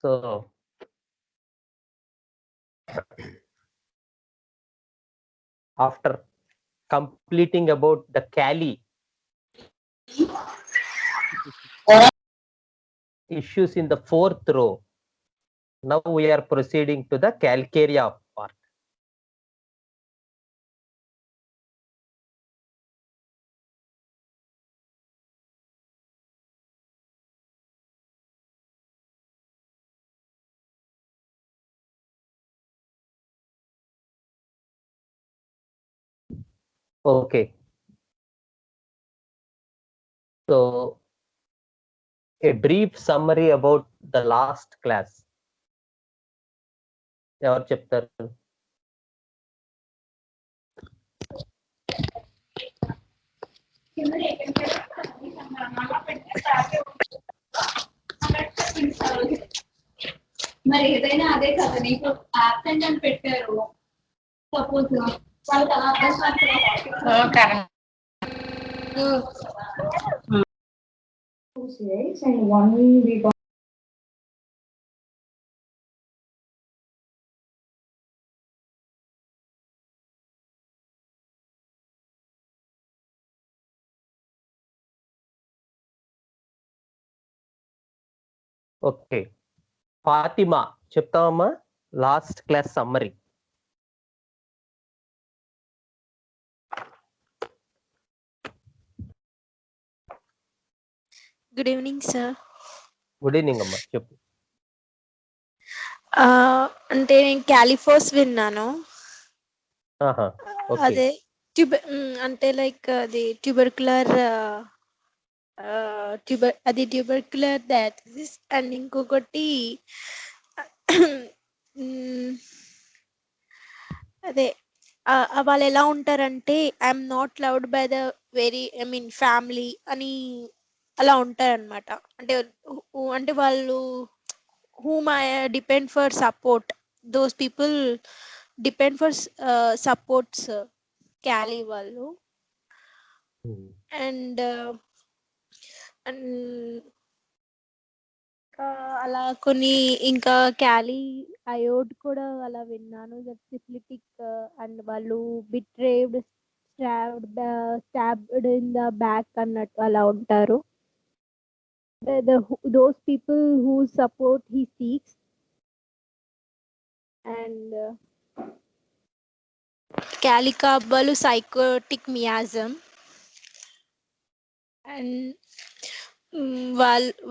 So after completing about the Kali issues in the fourth row, now we are proceeding to the calcarea part. Okay. So a brief summary about the last class. Our chapter. మరి ఏదైనా అదే కదా నీకు absent అని పెట్టారు suppose వాళ్ళకి అలా అర్థం and one we got okay Fatima చెప్తామమ్మా last class summary. Good evening sir. Good evening అమ్మా చెప్పు. అంటే నేను క్యాలిఫోస్ విన్నాను. అదే అంటే లైక్ అది ట్యూబర్కులర్ డయాథసిస్ అండ్ ఇంకొకటి అదే వాళ్ళు ఎలా ఉంటారంటే I'm not loved by the family అని అలా ఉంటారనమాట. అంటే వాళ్ళు whom I depend for support, those people depend for supports Cali వాళ్ళు. అండ్ అలా కొన్ని ఇంకా క్యాలీ అయోడ్ కూడా అలా విన్నాను. సిఫిలిటిక్ అండ్ వాళ్ళు బిట్రేవ్డ్ స్టాబ్డ్ ఇన్ ద బ్యాక్ అన్నట్టు అలా ఉంటారు. Those people whose support he seeks, and Calicabalu psychotic miasm, and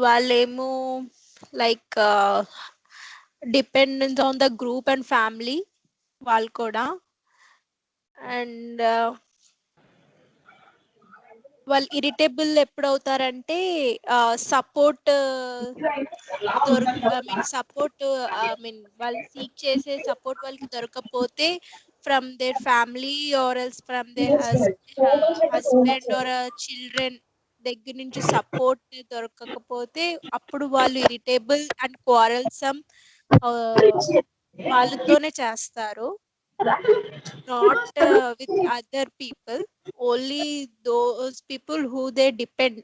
వాళ్ళేమో like dependence on the group and family వాళ్ళు కూడా. అండ్ వాళ్ళు ఇరిటేబుల్ ఎప్పుడవుతారంటే సపోర్ట్ వాళ్ళు సీక్ చేసే సపోర్ట్ వాళ్ళకి దొరకకపోతే from their family or else from their husband or children దగ్గర నుంచి సపోర్ట్ దొరకకపోతే అప్పుడు వాళ్ళు ఇరిటేబుల్ అండ్ క్వారల్సమ్ వాళ్ళతోనే చేస్తారు. Not with other people, only those people who they depend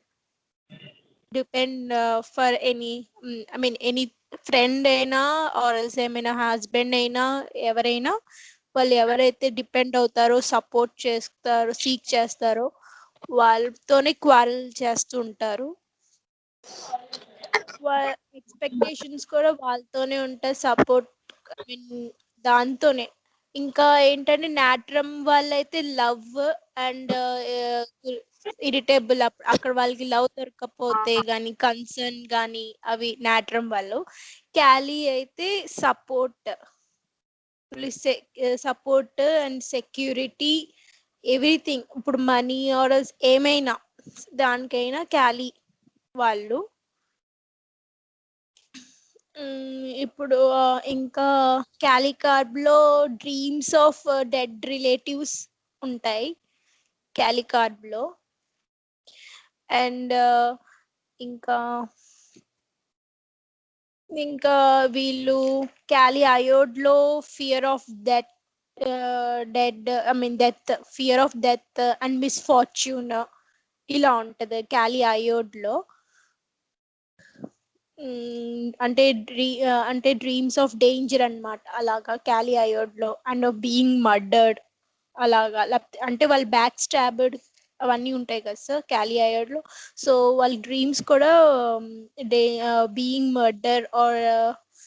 for any friend అయినా ఆర్ ఎల్స్ ఏమైనా హస్బెండ్ అయినా ఎవరైనా వాళ్ళు ఎవరైతే డిపెండ్ అవుతారో సపోర్ట్ చేస్తారో సీక్ చేస్తారో వాళ్ళతోనే క్వారల్ చేస్తూ ఉంటారు. ఎక్స్పెక్టేషన్స్ కూడా వాళ్ళతోనే ఉంటాయి, సపోర్ట్ దాంతోనే. ఇంకా ఏంటంటే నాట్రమ్ వాళ్ళైతే లవ్ అండ్ ఇరిటేబుల్, అక్కడ వాళ్ళకి లవ్ దొరకకపోతే గానీ కన్సర్న్ గానీ అవి నాట్రమ్ వాళ్ళు. క్యాలీ అయితే సపోర్ట్ అండ్ సెక్యూరిటీ ఎవ్రీథింగ్. ఇప్పుడు మనీ ఆర్ ఏమైనా దానికైనా క్యాలీ వాళ్ళు. ఇప్పుడు ఇంకా క్యాలికార్బ్ లో డ్రీమ్స్ ఆఫ్ డెడ్ రిలేటివ్స్ ఉంటాయి క్యాలికార్బ్ లో. అండ్ ఇంకా వీళ్ళు క్యాలీ అయోడ్ లో fear of death fear of death and misfortune ఇలా ఉంటది క్యాలీ అయోడ్ లో. అంటే డ్రీమ్స్ ఆఫ్ డేంజర్ అన్నమాట, అలాగా క్యాలీ అయోడ్ లో, అండ్ బీయింగ్ మర్డర్డ్ అలాగా, లేకపోతే అంటే వాళ్ళు బ్యాక్ స్టాబ్డ్ అవన్నీ ఉంటాయి కదా సార్ క్యాలీ అయోడ్ లో. సో వాళ్ళ డ్రీమ్స్ కూడా they being murder or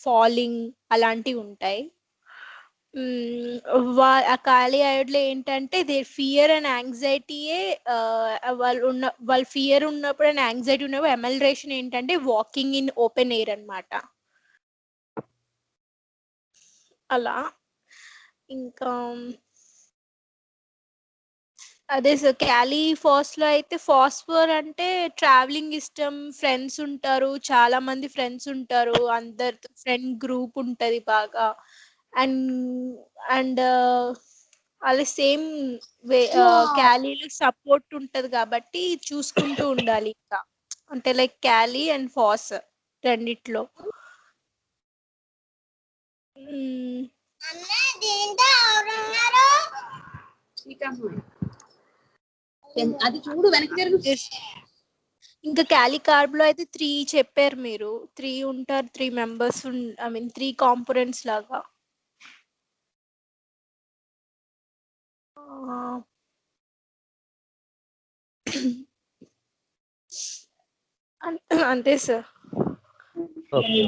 falling అలాంటివి ఉంటాయి. ఆ ఖాళీ అయ్యడ్లో ఏంటంటే దే ఫియర్ అండ్ యాంగ్జైటీయే, వాళ్ళ ఫియర్ ఉన్నప్పుడు అండ్ యాంగ్జైటీ ఉన్నప్పుడు ఎమల్రేషన్ ఏంటంటే వాకింగ్ ఇన్ ఓపెన్ ఎయిర్ అన్నమాట. అలా ఇంకా అదే సార్ క్యాలీ ఫాస్ట్ లో అయితే ఫాస్ఫర్ అంటే ట్రావెలింగ్ ఇష్టం, ఫ్రెండ్స్ ఉంటారు, చాలా మంది ఫ్రెండ్స్ ఉంటారు, అందరితో ఫ్రెండ్ గ్రూప్ ఉంటది బాగా. అండ్ అండ్ అలా సేమ్ క్యాలీలో సపోర్ట్ ఉంటది కాబట్టి చూసుకుంటూ ఉండాలి ఇంకా, అంటే లైక్ క్యాలీ అండ్ ఫాస్ రెండిట్లో. అది చూడు వెనక్కి జరుగు. ఇంకా క్యాలీ కార్బ్ లో అయితే 3 చెప్పారు మీరు, 3 ఉంటారు, 3 మెంబర్స్, ఐ మీన్ 3 కాంపోనెంట్స్ లాగా. అంతే sir. Okay.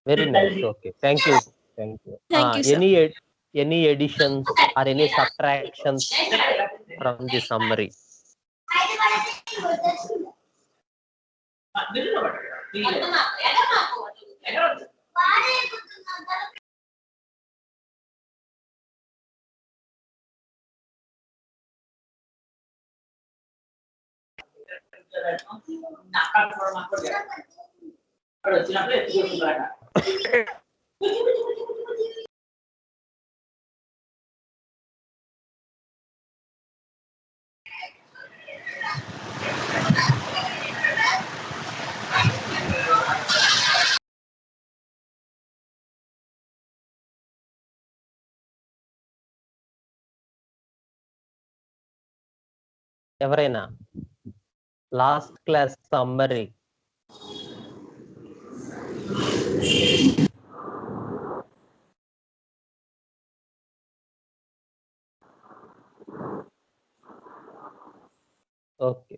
Very nice. Okay. Thank you. Thank you, sir. Any additions or any subtractions from the summary? ఎవరైనా last class summary? Okay.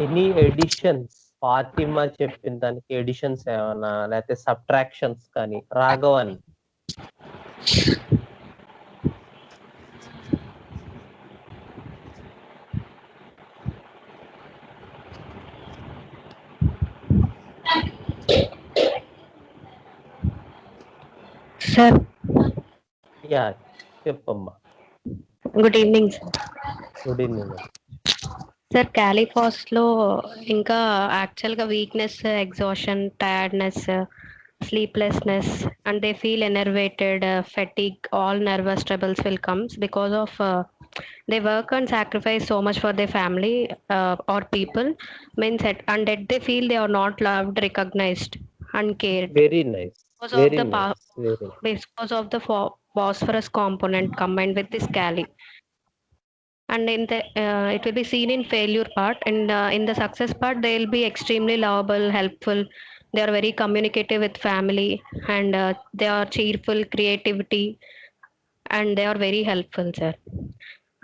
Any additions? Fatima చెప్పిన దానికి ఎడిషన్స్ ఏమన్నా, లేకపోతే సబ్ట్రాక్షన్స్ కానీ? రాఘవన్. సార్ యా చెప్పమ్మా. Good evening sir. Good evening. Sir Kali phos లో ఇంకా actually weakness, exhaustion, tiredness, sleeplessness, and they feel enervated, fatigue, all nervous troubles will comes because of they work and sacrifice so much for their family or people, means and yet they feel they are not loved, recognized and cared. Very nice. Because Very of the nice. Very nice. because of the phosphorus component combined with this cali. And in the it will be seen in failure part, and in the success part they will be extremely lovable, helpful, they are very communicative with family, and they are cheerful, creativity, and they are very helpful, sir.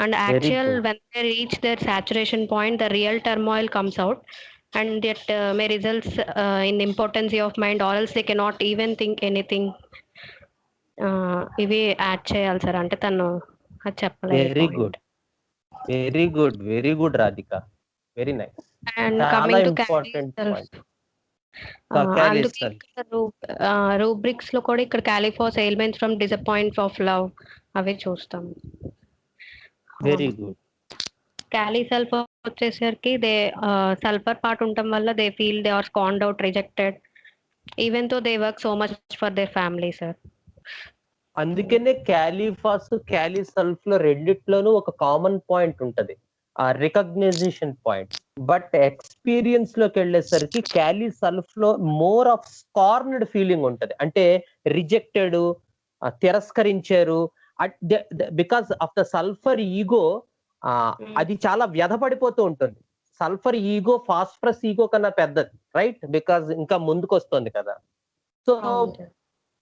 And Very actual good. when they reach their saturation point, the real turmoil comes out, and that may results in impotency of mind, or else they cannot even think anything. ఇవి add చేయాలి sir, అంటే తను అది చెప్పలేదు. Very good, very good, very good Radhika, very nice. And చాలా coming to important point. అందుకే rubrics లో కూడా ఇక్కడ Kali phos elements from disappoint of love అవి చూస్తాం. Very good. క్యాలీ సెల్ఫ్ వచ్చేసరికి దే సల్ఫర్ పార్ట్ ఉండటం వల్ల they feel they are scorned out, rejected, even though they work so much for their family sir. అందుకనే Kali phos క్యాలీ సల్ఫ్ లో రెండిట్లోనూ ఒక common point ఉంటది, ఆ రికగ్నైజేషన్ పాయింట్. బట్ ఎక్స్పీరియన్స్ లోకి వెళ్ళేసరికి క్యాలీ సల్ఫ్ లో మోర్ ఆఫ్ స్కార్న్డ్ ఫీలింగ్ ఉంటది. అంటే రిజెక్టెడ్, తిరస్కరించారు, because of the sulphur ego. అది చాలా వ్యధపడిపోతూ ఉంటుంది. సల్ఫర్ ఈగో ఫాస్ఫరస్ ఈగో కన్నా పెద్దది, రైట్? బికాస్ ఇంకా ముందుకు వస్తుంది కదా. సో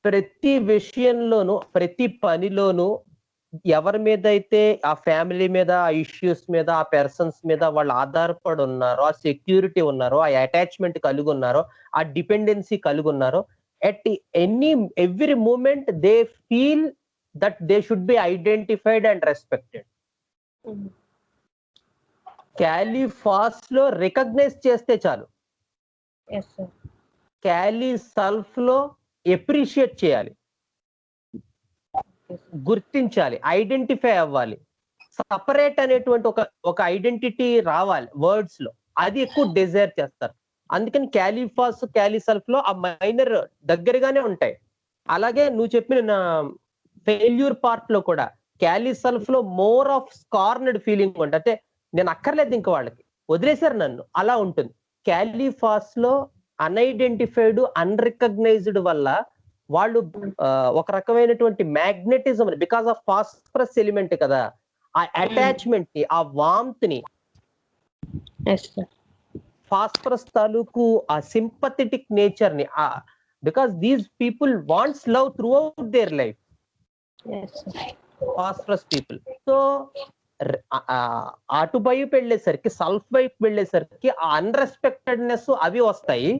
ప్రతి విషయంలోనూ, ప్రతి పనిలోనూ ఎవరి మీద అయితే ఆ ఫ్యామిలీ మీద, ఆ ఇష్యూస్ మీద, ఆ పర్సన్స్ మీద వాళ్ళు ఆధారపడి ఉన్నారో, ఆ సెక్యూరిటీ ఉన్నారో, ఆ అటాచ్మెంట్ కలిగి ఉన్నారో, ఆ డిపెండెన్సీ కలిగి ఉన్నారో, at every moment they feel that they should be identified and respected. Kali phos లో రికగ్నైజ్ చేస్తే చాలు, క్యాలీ సల్ఫ్ లో ఎప్రిషియేట్ చేయాలి, గుర్తించాలి, ఐడెంటిఫై అవ్వాలి. సపరేట్ అనేటువంటి ఒక ఐడెంటిటీ రావాలి వర్డ్స్ లో, అది ఎక్కువ డిజైర్ చేస్తారు. అందుకని క్యాలీఫాస్ క్యాలీ సల్ఫ్ లో ఆ మైనర్ దగ్గరగానే ఉంటాయి. అలాగే నువ్వు చెప్పిన ఫెయిల్యూర్ పార్ట్ లో కూడా క్యాలీ సల్ఫ్ లో మోర్ ఆఫ్ స్కార్నెడ్ ఫీలింగ్ ఉంటుంది. అంటే నేను అక్కర్లేదు ఇంక వాళ్ళకి, వదిలేశారు నన్ను, అలా ఉంటుంది. క్యాలీఫాస్ లో అన్ఐడెంటిఫైడ్, అన్రికగ్నైజ్డ్ వల్ల వాళ్ళు ఒక రకమైనటువంటి magnetism, because of phosphorus element కదా, ఆ అటాచ్మెంట్ ని, ఆ వామ్త్ ని, ఫాస్ఫరస్ తాలూకు ఆ సింపథెటిక్ నేచర్ ని, because these people wants love through out their life, phosphorus people. So అటు వైపు వెళ్ళేసరికి, సల్ఫ్ వైపు వెళ్ళేసరికి ఆ అన్రెస్పెక్టెడ్నెస్ అవి వస్తాయి.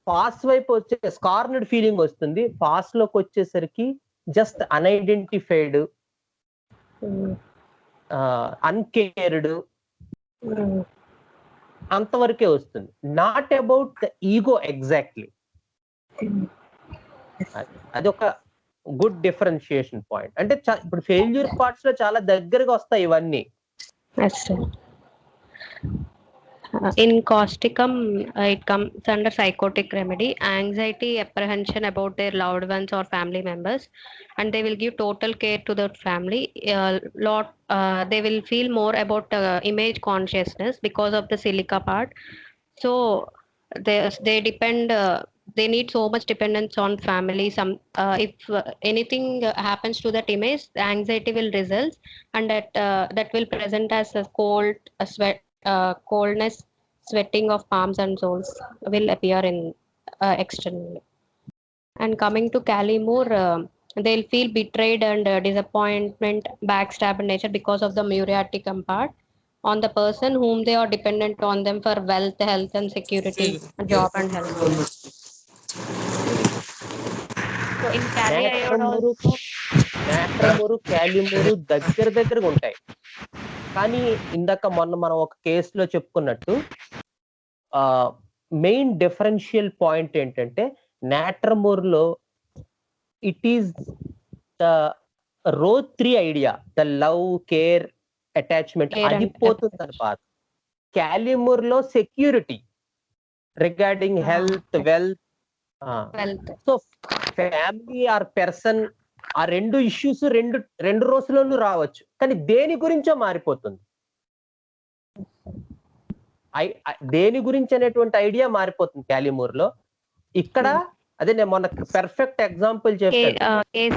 ఫాస్ వైపు వచ్చే స్కార్నెడ్ ఫీలింగ్ వస్తుంది. ఫాస్ లోకి వచ్చేసరికి జస్ట్ అన్ఐడెంటిఫైడ్, అన్కేర్డ్, అంతవరకే వస్తుంది. Not about the ego exactly. అది ఒక గుడ్ డిఫరెన్షియేషన్ పాయింట్. అంటే ఇప్పుడు ఫెయిల్యూర్ పార్ట్స్ లో చాలా దగ్గరగా వస్తాయి ఇవన్నీ. In causticum, it comes under psychotic remedy, anxiety, apprehension about their loved ones or family members, and they will give total care to the family. They will feel more about image consciousness because of the silica part. So they depend. They need so much dependence on family. If anything happens to that image, the anxiety will result, and that will present as a cold, a sweat, coldness, sweating of palms and soles will appear in externally. And coming to Calimore, they'll feel betrayed and disappointment, backstab nature because of the muriatic part on the person whom they are dependent on them for wealth, health and security, job and health. So in Cali నాట్రమూరు, క్యాలిమూరు దగ్గరగా ఉంటాయి. కానీ ఇందాక మనం ఒక కేసులో చెప్పుకున్నట్టు main differential point ఏంటంటే, నాట్రమూర్ లో ఇట్ ఈస్ ద రో 3 idea, the love, care, attachment, అది పోతుంది తర్వాత. క్యాలిమూర్ లో security regarding health, wealth. So family or person, ఆ రెండు ఇష్యూస్ రెండు రోజుల్లోనూ రావచ్చు, కానీ దేని గురించో మారిపోతుంది. దేని గురించి అనేటువంటి ఐడియా మారిపోతుంది క్యాలిమూర్ లో. ఇక్కడ అదే నేను మొన్న పర్ఫెక్ట్ ఎగ్జాంపుల్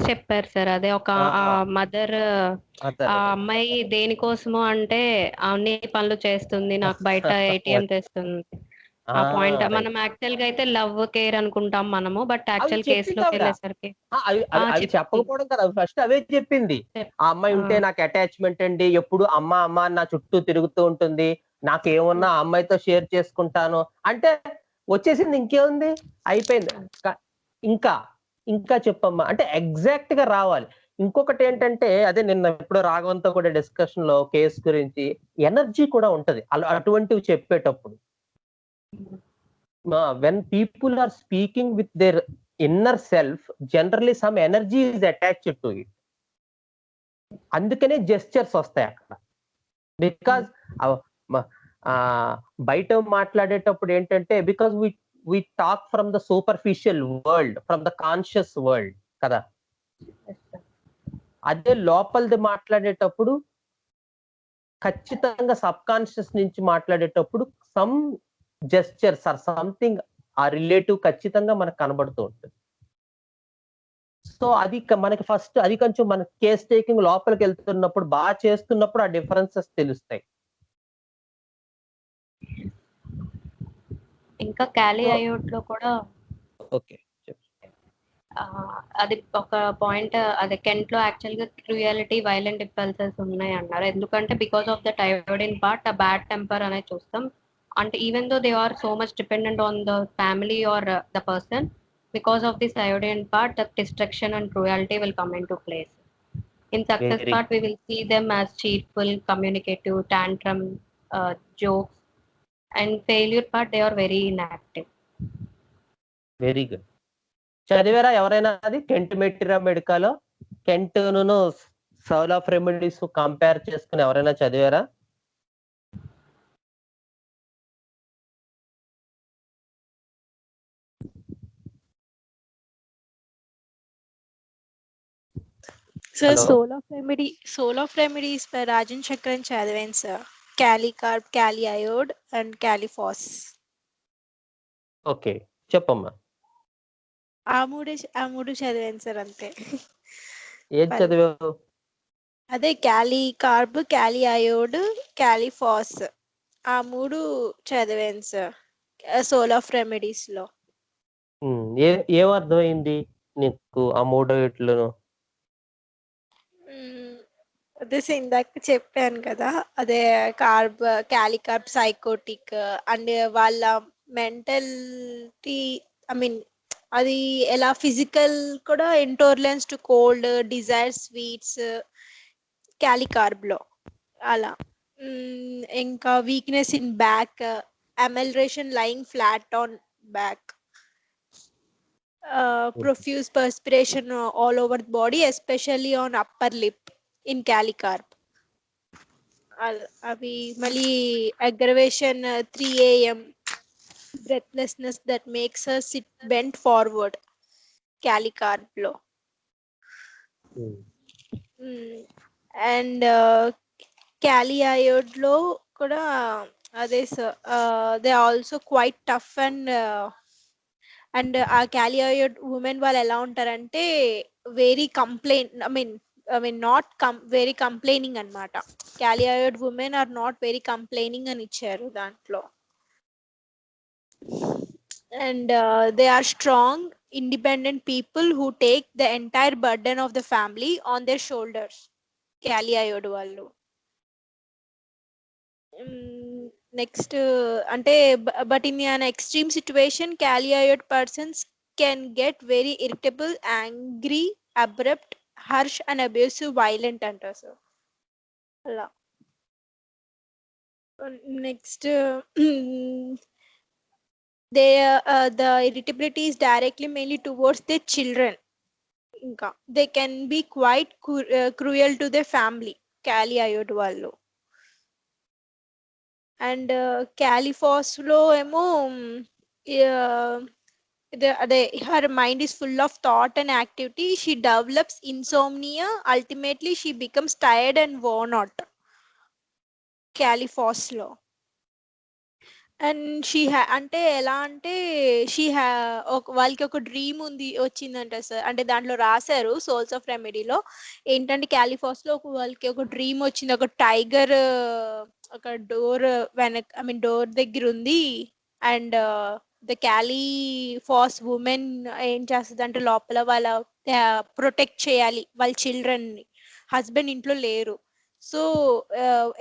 చెప్పారు సార్. అదే ఒక మదర్, ఆ అమ్మాయి దేనికోసమో అంటే అన్ని పనులు చేస్తుంది, నాకు బయట ఏటీఎం తెస్తుంది. ఆ పాయింట్ మనం యాక్చువల్ గా అయితే లవ్, కేర్ అనుకుంటాం మనము, బట్ యాక్చువల్ కేసు లోకి వెళ్ళేసరికి అవి చెప్పకపోవడం కదా, ఫస్ట్ అవే చెప్పింది. ఆ అమ్మాయి ఉంటే నాకు అటాచ్మెంట్ అండి, ఎప్పుడు అమ్మ అమ్మ నా చుట్టూ తిరుగుతూ ఉంటుంది, నాకేమన్నా ఆ అమ్మాయితో షేర్ చేసుకుంటాను అంటే వచ్చేసింది. ఇంకేముంది, అయిపోయింది. ఇంకా చెప్పమ్మా అంటే ఎగ్జాక్ట్ గా రావాలి. ఇంకొకటి ఏంటంటే, అదే నిన్న ఎప్పుడో రాఘవంతో కూడా డిస్కషన్ లో కేసు గురించి ఎనర్జీ కూడా ఉంటది అటువంటివి చెప్పేటప్పుడు. when people are speaking with their inner self, generally some energy is attached to it. అందుకనే జెస్చర్స్ వస్తాయి అక్కడ. బికాజ్ బయట మాట్లాడేటప్పుడు ఏంటంటే because we talk from the superficial world, from the conscious world కదా. అదే లోపలిది మాట్లాడేటప్పుడు ఖచ్చితంగా సబ్ కాన్షియస్ నుంచి మాట్లాడేటప్పుడు సమ్ జెస్చర్స్ ఆర్ సంథింగ్ ఆ రిలేటివ్ ఖచ్చితంగా మనకు కనబడుతూ ఉంటుంది. సో అది మనకి ఫస్ట్ అది కొంచెం మన కేస్ టేకింగ్ లోపలికి వెళ్తున్నప్పుడు బాగా చేస్తున్నప్పుడు ఆ డిఫరెన్సెస్ తెలుస్తాయి. ఇంకా క్యాలీ అయోడ్ లో కూడా ఓకే అది ఒక పాయింట్, అది కెంట్ లో యాక్చువల్ గా క్రూయాలిటీ, వైలెంట్ ఇంపల్సెస్ ఉన్నాయి అన్నారు. ఎందుకంటే because of the thyroidin part ఆ బ్యాడ్ టెంపర్ అనేది చూస్తాం. అంటే even though they are so much dependent on the family or the person, because of this iodine part the destruction and cruelty will come into place. In success Very part we will see them as cheerful, communicative, tantrum, jokes, and failure part they are very inactive. Very good. చదివారా ఎవరైనా అది Kent materia మెడికాలో Kent ను soul of remedies compare చేసుకుని ఎవరైనా చదివారా? Sir Hello. Soul of remedies by Rajan Chakran చదివాను sir. Kali carb, Kali iod and Kali phos. Okay చెప్పమ్మా. ఆ మూడు చదివాను సార్ అంతే. ఏం చదివావు? అదే క్యాలీ కార్బ్, క్యాలీ అయోడ్, క్యాలిఫాస్, ఆ మూడు చదివాను సార్ సోల్ ఆఫ్ రెమెడీస్ లో. ఏం అర్థమైంది నీకు ఆ మూడోట్లను? అదే ఇందాక చెప్పాను కదా, అదే క్యాలీ కార్బ్ సైకోటిక్ అండ్ వాళ్ళ మెంటల్టీ, ఐ మీన్ అది ఎలా ఫిజికల్ కూడా intolerance to cold desire sweets Kali carb లో అలా. ఇంకా weakness in back, amelioration lying flat on back, profuse perspiration all over the body, especially on upper lip in cali carb. అవి మళ్ళీ aggravation 3 a.m. breathlessness that makes her sit bent forward cali carb లో. And క్యాలీ అయోడ్ లో కూడా అదే sir, they also quite tough and ఆ క్యాలీ iod women వాళ్ళు ఎలా ఉంటారంటే వెరీ నాట్ వెరీ కంప్లైనింగ్ అనమాట. Kali iod women are not very complaining అని ఇచ్చారు దాంట్లో. And they are strong independent people who take the entire burden of the family on their shoulders Kali iod వాళ్ళు. Next అంటే but in an extreme situation Kali iod persons can get very irritable, angry, abrupt, harsh and abusive, violent అంటారు sir అలా. Next the irritability is directly mainly towards their children. ఇంకా they can be quite cruel to their family క్యాలీ iod వాళ్ళు. And క్యాలిఫాస్ లో ఏమో అదే her mind is full of thought and activity, she develops insomnia, ultimately she becomes tired and worn out క్యాలిఫాస్ లో. And అంటే ఎలా అంటే వాళ్ళకి ఒక డ్రీమ్ వచ్చిందంట సార్. అంటే దాంట్లో రాశారు సోల్స్ ఆఫ్ రెమెడీలో ఏంటంటే క్యాలిఫాస్ లో వాళ్ళకి ఒక డ్రీమ్ వచ్చింది, ఒక టైగర్ ఒక డోర్ డోర్ దగ్గర ఉంది. అండ్ ద క్యాలిఫాస్ ఉమెన్ ఏం చేస్తుంది అంటే లోపల వాళ్ళ ప్రొటెక్ట్ చేయాలి వాళ్ళ చిల్డ్రన్ ని. హస్బెండ్ ఇంట్లో లేరు, సో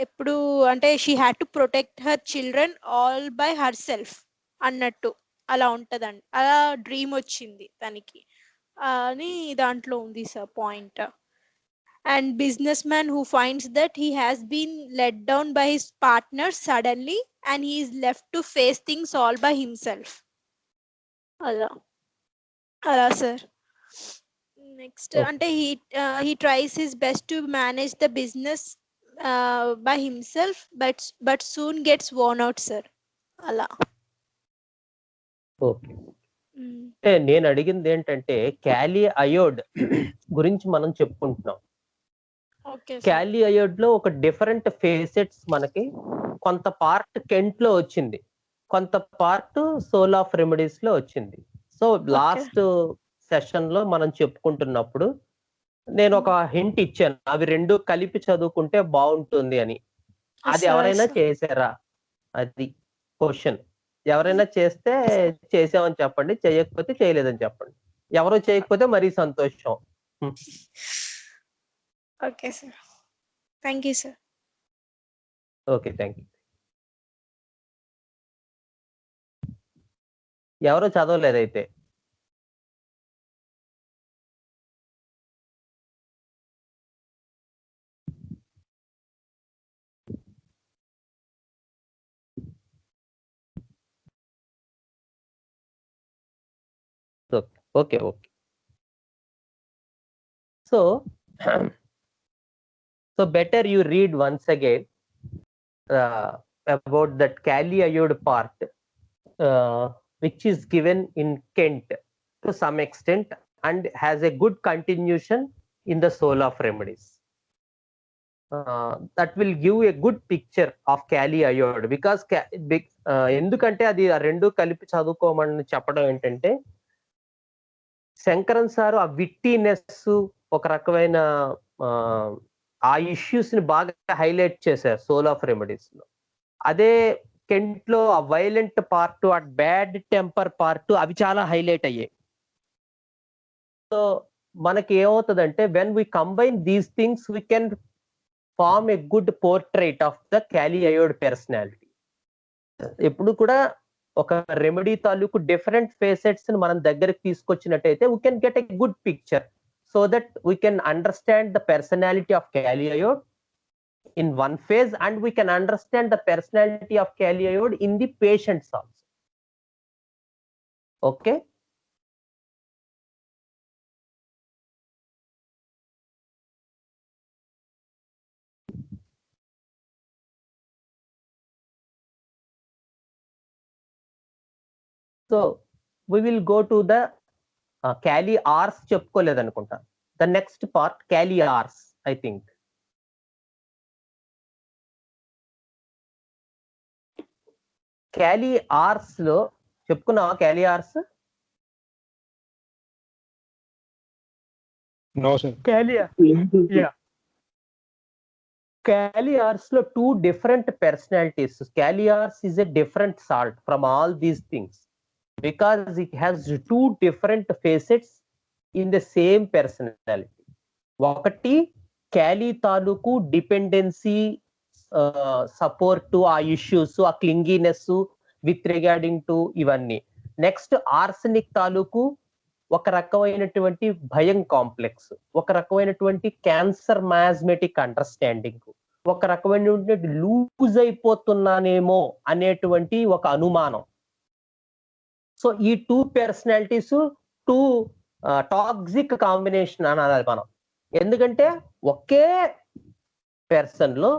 ఎప్పుడు అంటే she had to protect her children all by her self అన్నట్టు అలా ఉంటదండి. అలా డ్రీమ్ వచ్చింది తనకి అని దాంట్లో ఉంది sir point. And business man who finds that he has been let down by his partner suddenly and he is left to face things all by himself అలా అలా సార్. నెక్స్ట్ అంటే he tries his best to manage the business by himself, but soon gets worn out, sir. Ala. Okay. అంటే నేను అడిగింది ఏంటంటే క్యాలీ అయోడ్ గురించి మనం చెప్పుకుంటున్నాం. ఓకే క్యాలీ అయోడ్ లో ఒక డిఫరెంట్ ఫేసెట్స్ మనకి కొంత పార్ట్ కెంట్ లో వచ్చింది, కొంత పార్ట్ సోల్ ఆఫ్ రెమెడీస్ లో వచ్చింది. సో లాస్ట్ సెషన్ లో మనం చెప్పుకుంటున్నప్పుడు నేను ఒక హింట్ ఇచ్చాను, అవి రెండు కలిపి చదువుకుంటే బాగుంటుంది అని. అది ఎవరైనా చేశారా? అది క్వశ్చన్. ఎవరైనా చేస్తే చేసామని చెప్పండి, చేయకపోతే చేయలేదని చెప్పండి. ఎవరో చేయకపోతే మరీ సంతోషం. Okay sir, thank you sir. Okay, thank you. ఎవరో చదవలేదైతే. Okay okay. So better you read once again about that Kali Ayod part, which is given in Kent to some extent and has a good continuation in the Soul of Remedies. That will give a good picture of Kali Ayod, because ఎందుకంటే అది ఆ రెండు కలిపి చదువుకోమని చెప్పడం ఏంటంటే, Shankaran sir ఆ wittiness, ఒక రకమైన ఆ ఇష్యూస్ ని బాగా హైలైట్ చేశారు సోల్ ఆఫ్ రెమెడీస్ లో. అదే కెంట్ లో ఆ వైలెంట్ పార్ట్, ఆ బ్యాడ్ టెంపర్ పార్ట్, అవి చాలా హైలైట్ అయ్యాయి. సో మనకి ఏమవుతుందంటే, when we combine these things we can form a good portrait of the Kali iod personality. ఎప్పుడు కూడా ఒక రెమెడీ తాలూకు డిఫరెంట్ ఫేసెట్స్ ని మనం దగ్గరికి తీసుకొచ్చినట్టయితే we can get a good picture, so that we can understand the personality of Kali Ayod in one phase, and we can understand the personality of Kali Ayod in the patients also. Okay. So we will go to the Kali Rs చెప్పుకోలేదనుకుంటా. The next part, Kali Rs, I think. Kali Rs లో చెప్పుకున్నావా Kali Rs? No, sir. Kali, yeah. Kali Rs లో two different personalities. Kali Rs is a different salt from all these things, because it has two different facets in the same personality. ఒకటి క్యాలీ తాలూకు dependency, support, ఆ issues, ఆ క్లింగినెస్ with regarding to ఇవన్నీ. Next arsenic తాలూకు ఒక రకమైనటువంటి భయం complex, ఒక రకమైనటువంటి క్యాన్సర్ మాస్మెటిక్ అండర్స్టాండింగ్, ఒక రకమైనటువంటి లూజ్ అయిపోతున్నానేమో అనేటువంటి ఒక అనుమానం. సో ఈ two personalities two toxic combination అనాలి మనం. ఎందుకంటే ఒకే పర్సన్ లో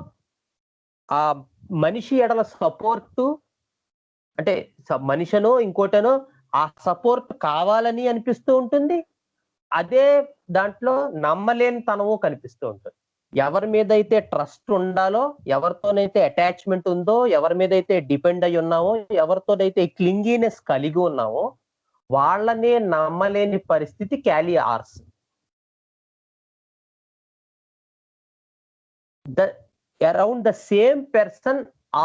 ఆ మనిషి ఎడల సపోర్టు, అంటే మనిషినో ఇంకోటనో ఆ సపోర్ట్ కావాలని అనిపిస్తూ ఉంటుంది, అదే దాంట్లో నమ్మలేని తనము కనిపిస్తూ ఉంటుంది. ఎవరి మీద అయితే ట్రస్ట్ ఉండాలో, ఎవరితోనైతే అటాచ్మెంట్ ఉందో, ఎవరి మీద అయితే డిపెండ్ అయి ఉన్నామో, ఎవరితోనైతే క్లింగీనెస్ కలిగి ఉన్నామో వాళ్ళనే నమ్మలేని పరిస్థితి క్యాలీ ఆర్స్. Around the same person,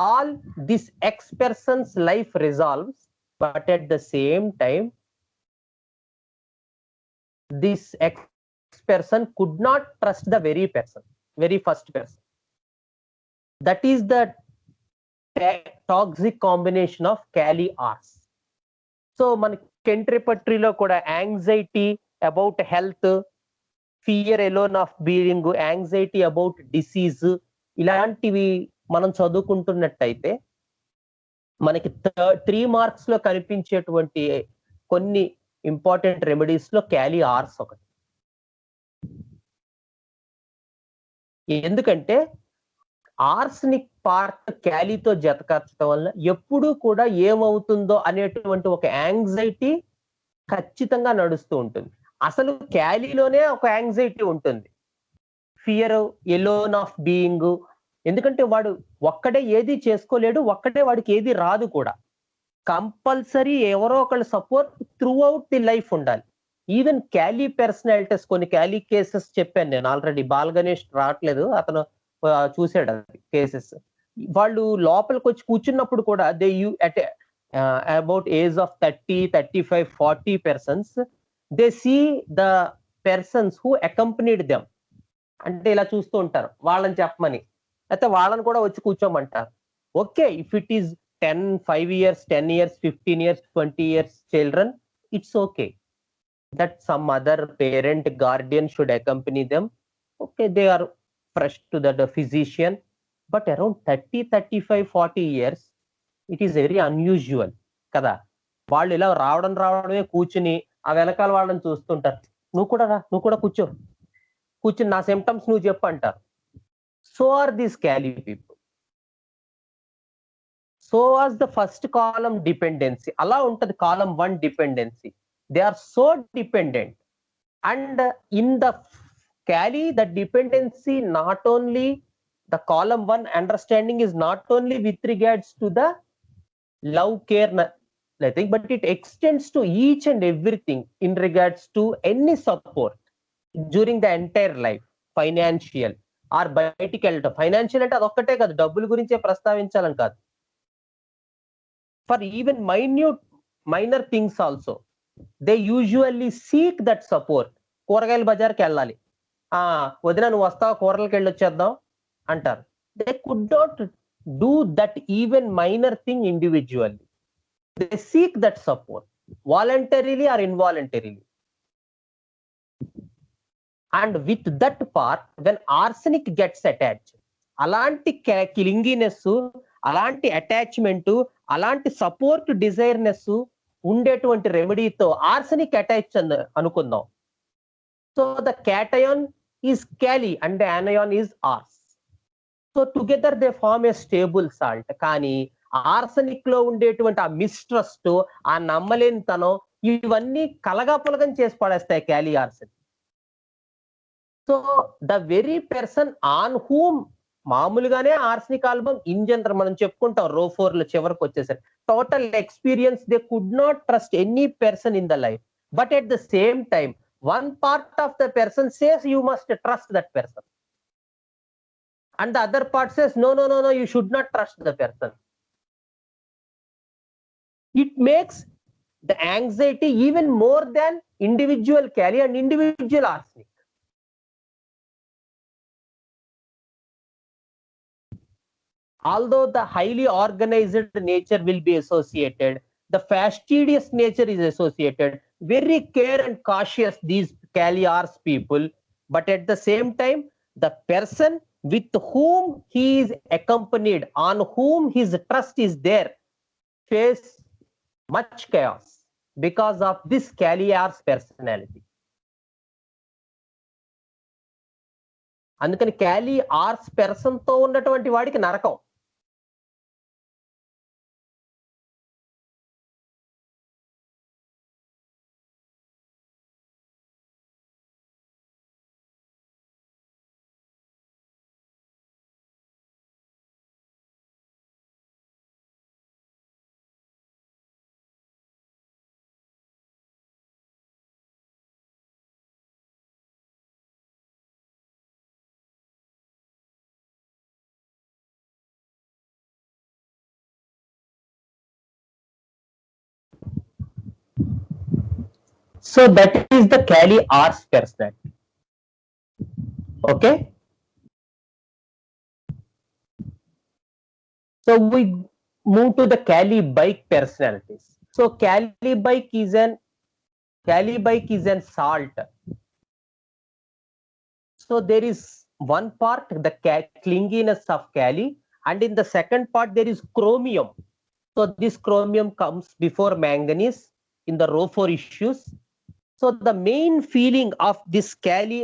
all this ex person's life resolves, but at the same time this ex person could not trust the very first person. That is the toxic combination of Kali Rs. So మన కెంట్రిపట్రీలో కూడా anxiety about health, fear alone of being, anxiety about disease, ఇలాంటివి మనం చదువుకుంటున్నట్టయితే మనకి 3 marks లో కనిపించేటువంటి కొన్ని important remedies లో క్యాలీ ఆర్స్ ఒకటి. ఎందుకంటే ఆర్సనిక్ పార్ట్ క్యాలీతో జతకర్చడం వల్ల ఎప్పుడూ కూడా ఏమవుతుందో అనేటువంటి ఒక యాంగ్జైటీ ఖచ్చితంగా నడుస్తూ ఉంటుంది. అసలు క్యాలీలోనే ఒక యాంగ్జైటీ ఉంటుంది, ఫియర్ ఎలోన్ ఆఫ్ బీయింగ్. ఎందుకంటే వాడు ఒక్కడే ఏది చేసుకోలేడు, ఒక్కడే వాడికి ఏది రాదు కూడా. కంపల్సరీ ఎవరో ఒకళ్ళు support through out the life ఉండాలి. ఈవెన్ క్యాలీ పర్సనాలిటీస్, కొన్ని క్యాలీ కేసెస్ చెప్పాను నేను ఆల్రెడీ. బాల్ గణేష్ రావట్లేదు, అతను చూసాడు అది కేసెస్. వాళ్ళు లోపలికి వచ్చి కూర్చున్నప్పుడు కూడా they you at about age of 30, 35, 40 persons, they see the persons who accompanied them. అంటే ఇలా చూస్తూ ఉంటారు వాళ్ళని చెప్పమని, అయితే వాళ్ళని కూడా వచ్చి కూర్చోమంటారు. Okay, if it is 5 years, 10 years, 15 years, 20 years children, it's okay that some other parent, guardian should accompany them. Okay, they are fresh to the physician. But around 30, 35, 40 years, it is very unusual కదా. వాళ్ళు ఇలా రావడమే కూర్చుని ఆ వెనకాల వాళ్ళని చూస్తుంటారు. నువ్వు కూడా రా, నువ్వు కూడా కూర్చుని నా సిమ్టమ్స్ నువ్వు చెప్పు అంటారు. So are these Kali people. So was the first column dependency. అలా ఉంటది column 1 dependency. They are so dependent. And in the Kali the dependency not only the column 1 understanding is not only with regards to the love, care, nothing, but it extends to each and everything in regards to any support during the entire life. Financial or బయటికి వెళ్ళటం. Financial అంటే అదొక్కటే కాదు, డబ్బుల గురించే ప్రస్తావించాలని కాదు. For even minor things also, they usually seek that support. కూరగాయల బజార్కి వెళ్ళాలి, వదిన నువ్వు వస్తావా, కూరలకి వెళ్ళి వచ్చేద్దాం అంటారు. They could not do that even minor thing individually. They seek that support voluntarily or involuntarily. And with that part, when arsenic gets attached, అలాంటి క్లింగినెస్, అలాంటి అటాచ్మెంట్, అలాంటి సపోర్ట్ డిజైర్నెస్ ఉండేటువంటి రెమెడీతో ఆర్సెనిక్ అటాచ్ అనుకుందాం. So the cation is Kali and anion is Ars. So together they form a stable salt. కానీ arsenic లో ఉండేటువంటి ఆ మిస్ట్రస్ట్, ఆ నమ్మలేనితనం, ఇవన్నీ కలగాపులగం చేసి పడేస్తాయి Kali arsenic. So the very person on whom, మామూలుగానే ఆర్సెనిక్ ఆల్బమ్ ఇన్ జనరల్ మనం చెప్పుకుంటాం రో 4 లో చివరికి వచ్చేసరి total experience, they could not trust any person in the life. But at the same time one part of the person says you must trust that person, and the other part says no no no no you should not trust the person. It makes the anxiety even more than individual Kali and individual arsenic. Although the highly organized nature will be associated, the fastidious nature is associated. Very care and cautious these Kali-Ars people, but at the same time, the person with whom he is accompanied, on whom his trust is there, face much chaos because of this Kali-Ars personality. అందుకని క్యాలీ ఆర్స్ person తో ఉన్నటువంటి వాడికి నరకం. So that is the Kali-Ars personality. Okay. So we move to the Kali-Bike personalities. So Kali-Bike is an salt. So there is one part, the clinginess of Kali, and in the second part there is chromium. So this chromium comes before manganese in the row 4 issues. So the main feeling of this Kali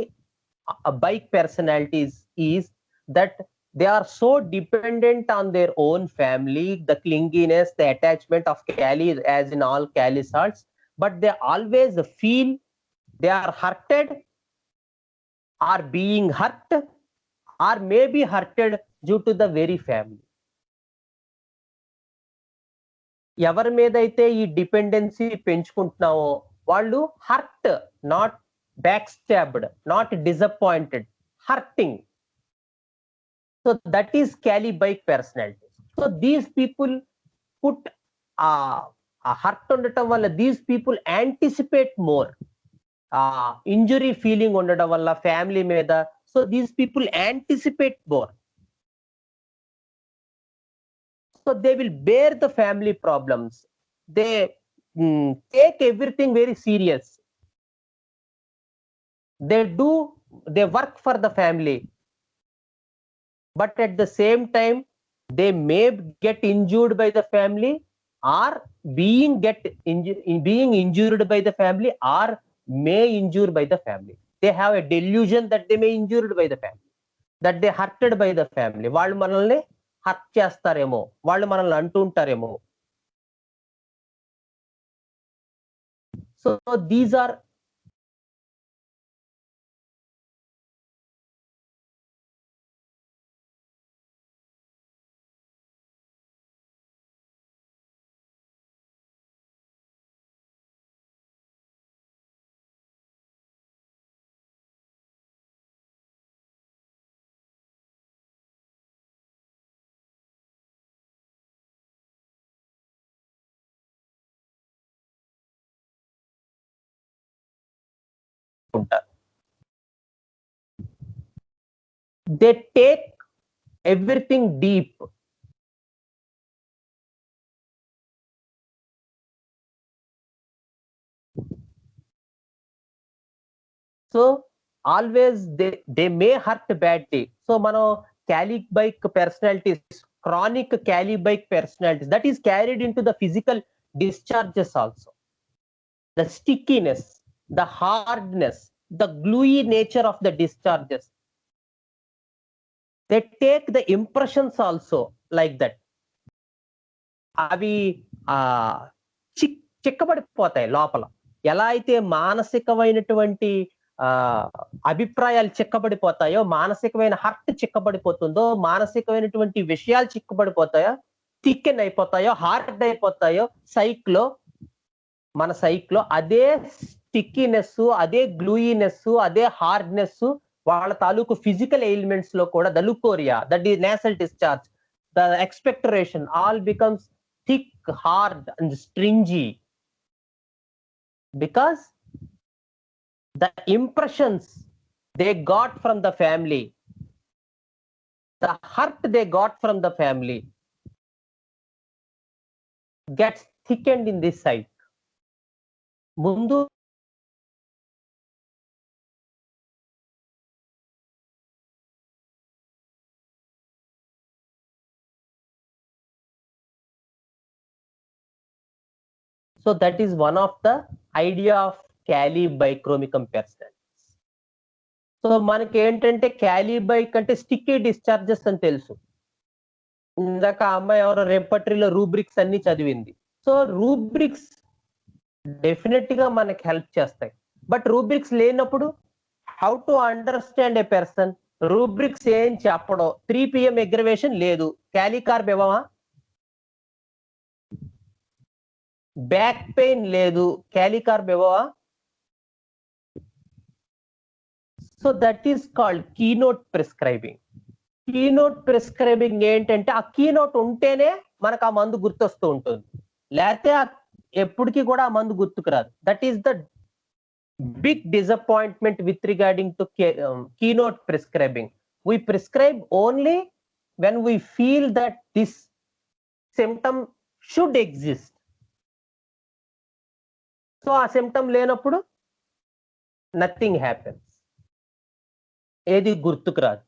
bike personalities is that they are so dependent on their own family, the clinginess, the attachment of Cali, as in all Cali salts, but they always feel they are hurted, are being hurt, or may be hurted due to the very family. ఎవరి మీద అయితే ఈ dependency పెంచుకుంటున్నామో వాళ్ళు hurt, not back stabbed, not disappointed, hurting. So that is Kali bich personality. So these people put hurt ఉండటం వల్ల these people anticipate more, injury feeling ఉండడం వల్ల ఫ్యామిలీ మీద. So these people anticipate more. So they will bear the family problems. They take everything very serious. They work for the family, but at the same time they may get injured by the family, or being injured by the family, or may injure by the family. They have a delusion that they may injured by the family, that they hurted by the family. వాళ్ళు మనల్ని hurt చేస్తారేమో, వాళ్ళు మనల్ని అంటూ ఉంటారేమో. So these are ఉంటారు. They take everything deep. So always they may hurt badly. So మనం Kali bich personalities, chronic Cali bike personalities, that is carried into the physical discharges also. The stickiness, the hardness, the gluey nature of the discharges, they take the impressions also like that. అవి చిక్కబడిపోతాయి లోపల. ఎలా అయితే మానసికమైనటువంటి అభిప్రాయాలు చిక్కబడిపోతాయో, మానసికమైన hurt చిక్కబడిపోతుందో, మానసికమైనటువంటి విషయాలు చిక్కబడిపోతాయో, thicken అయిపోతాయో, hard అయిపోతాయో సైక్లో, మన సైక్లో అదే స్టిక్కీనెస్, అదే గ్లూయినెస్, అదే హార్డ్నెస్ వాళ్ళ తాలూకు ఫిజికల్ ఎయిల్మెంట్స్ లో కూడా, the leucorrhoea, the nasal discharge, the expectoration all becomes thick, hard and stringy, because the impressions they got from the family, the hurt they got from the family gets thickened in this side. Mundu so that is one of the idea of Cali bichromicum personalities. So మనకి ఏంటంటే క్యాలీ bike అంటే sticky discharges అని తెలుసు. ఇందాక అమ్మాయి ఎవరో రెపటరీలో rubrics అన్ని చదివింది. సో రూబ్రిక్స్ డెఫినెట్ గా మనకి హెల్ప్ చేస్తాయి. బట్ రూబ్రిక్స్ లేనప్పుడు how to understand a person? Rubrics ఏం చెప్పడం, 3 PM ఎగ్రవేషన్ లేదు, క్యాలీ కార్బ్ ఇవ్వమా, బ్యాక్ పెయిన్ లేదు, క్యాలీ కార్బ్ ఇవ్వవా? So that is called keynote prescribing. Keynote prescribing ఏంటంటే ఆ కీనోట్ ఉంటేనే మనకు ఆ మందు గుర్తొస్తూ ఉంటుంది, లేకపోతే ఎప్పటికీ కూడా ఆ మందు గుర్తుకు రాదు. That is the big disappointment with regarding to keynote prescribing. We prescribe only when we feel that this symptom should exist. So ఆ సిమ్టమ్ లేనప్పుడు నథింగ్ హ్యాపెన్స్, ఏది గుర్తుకు రాదు.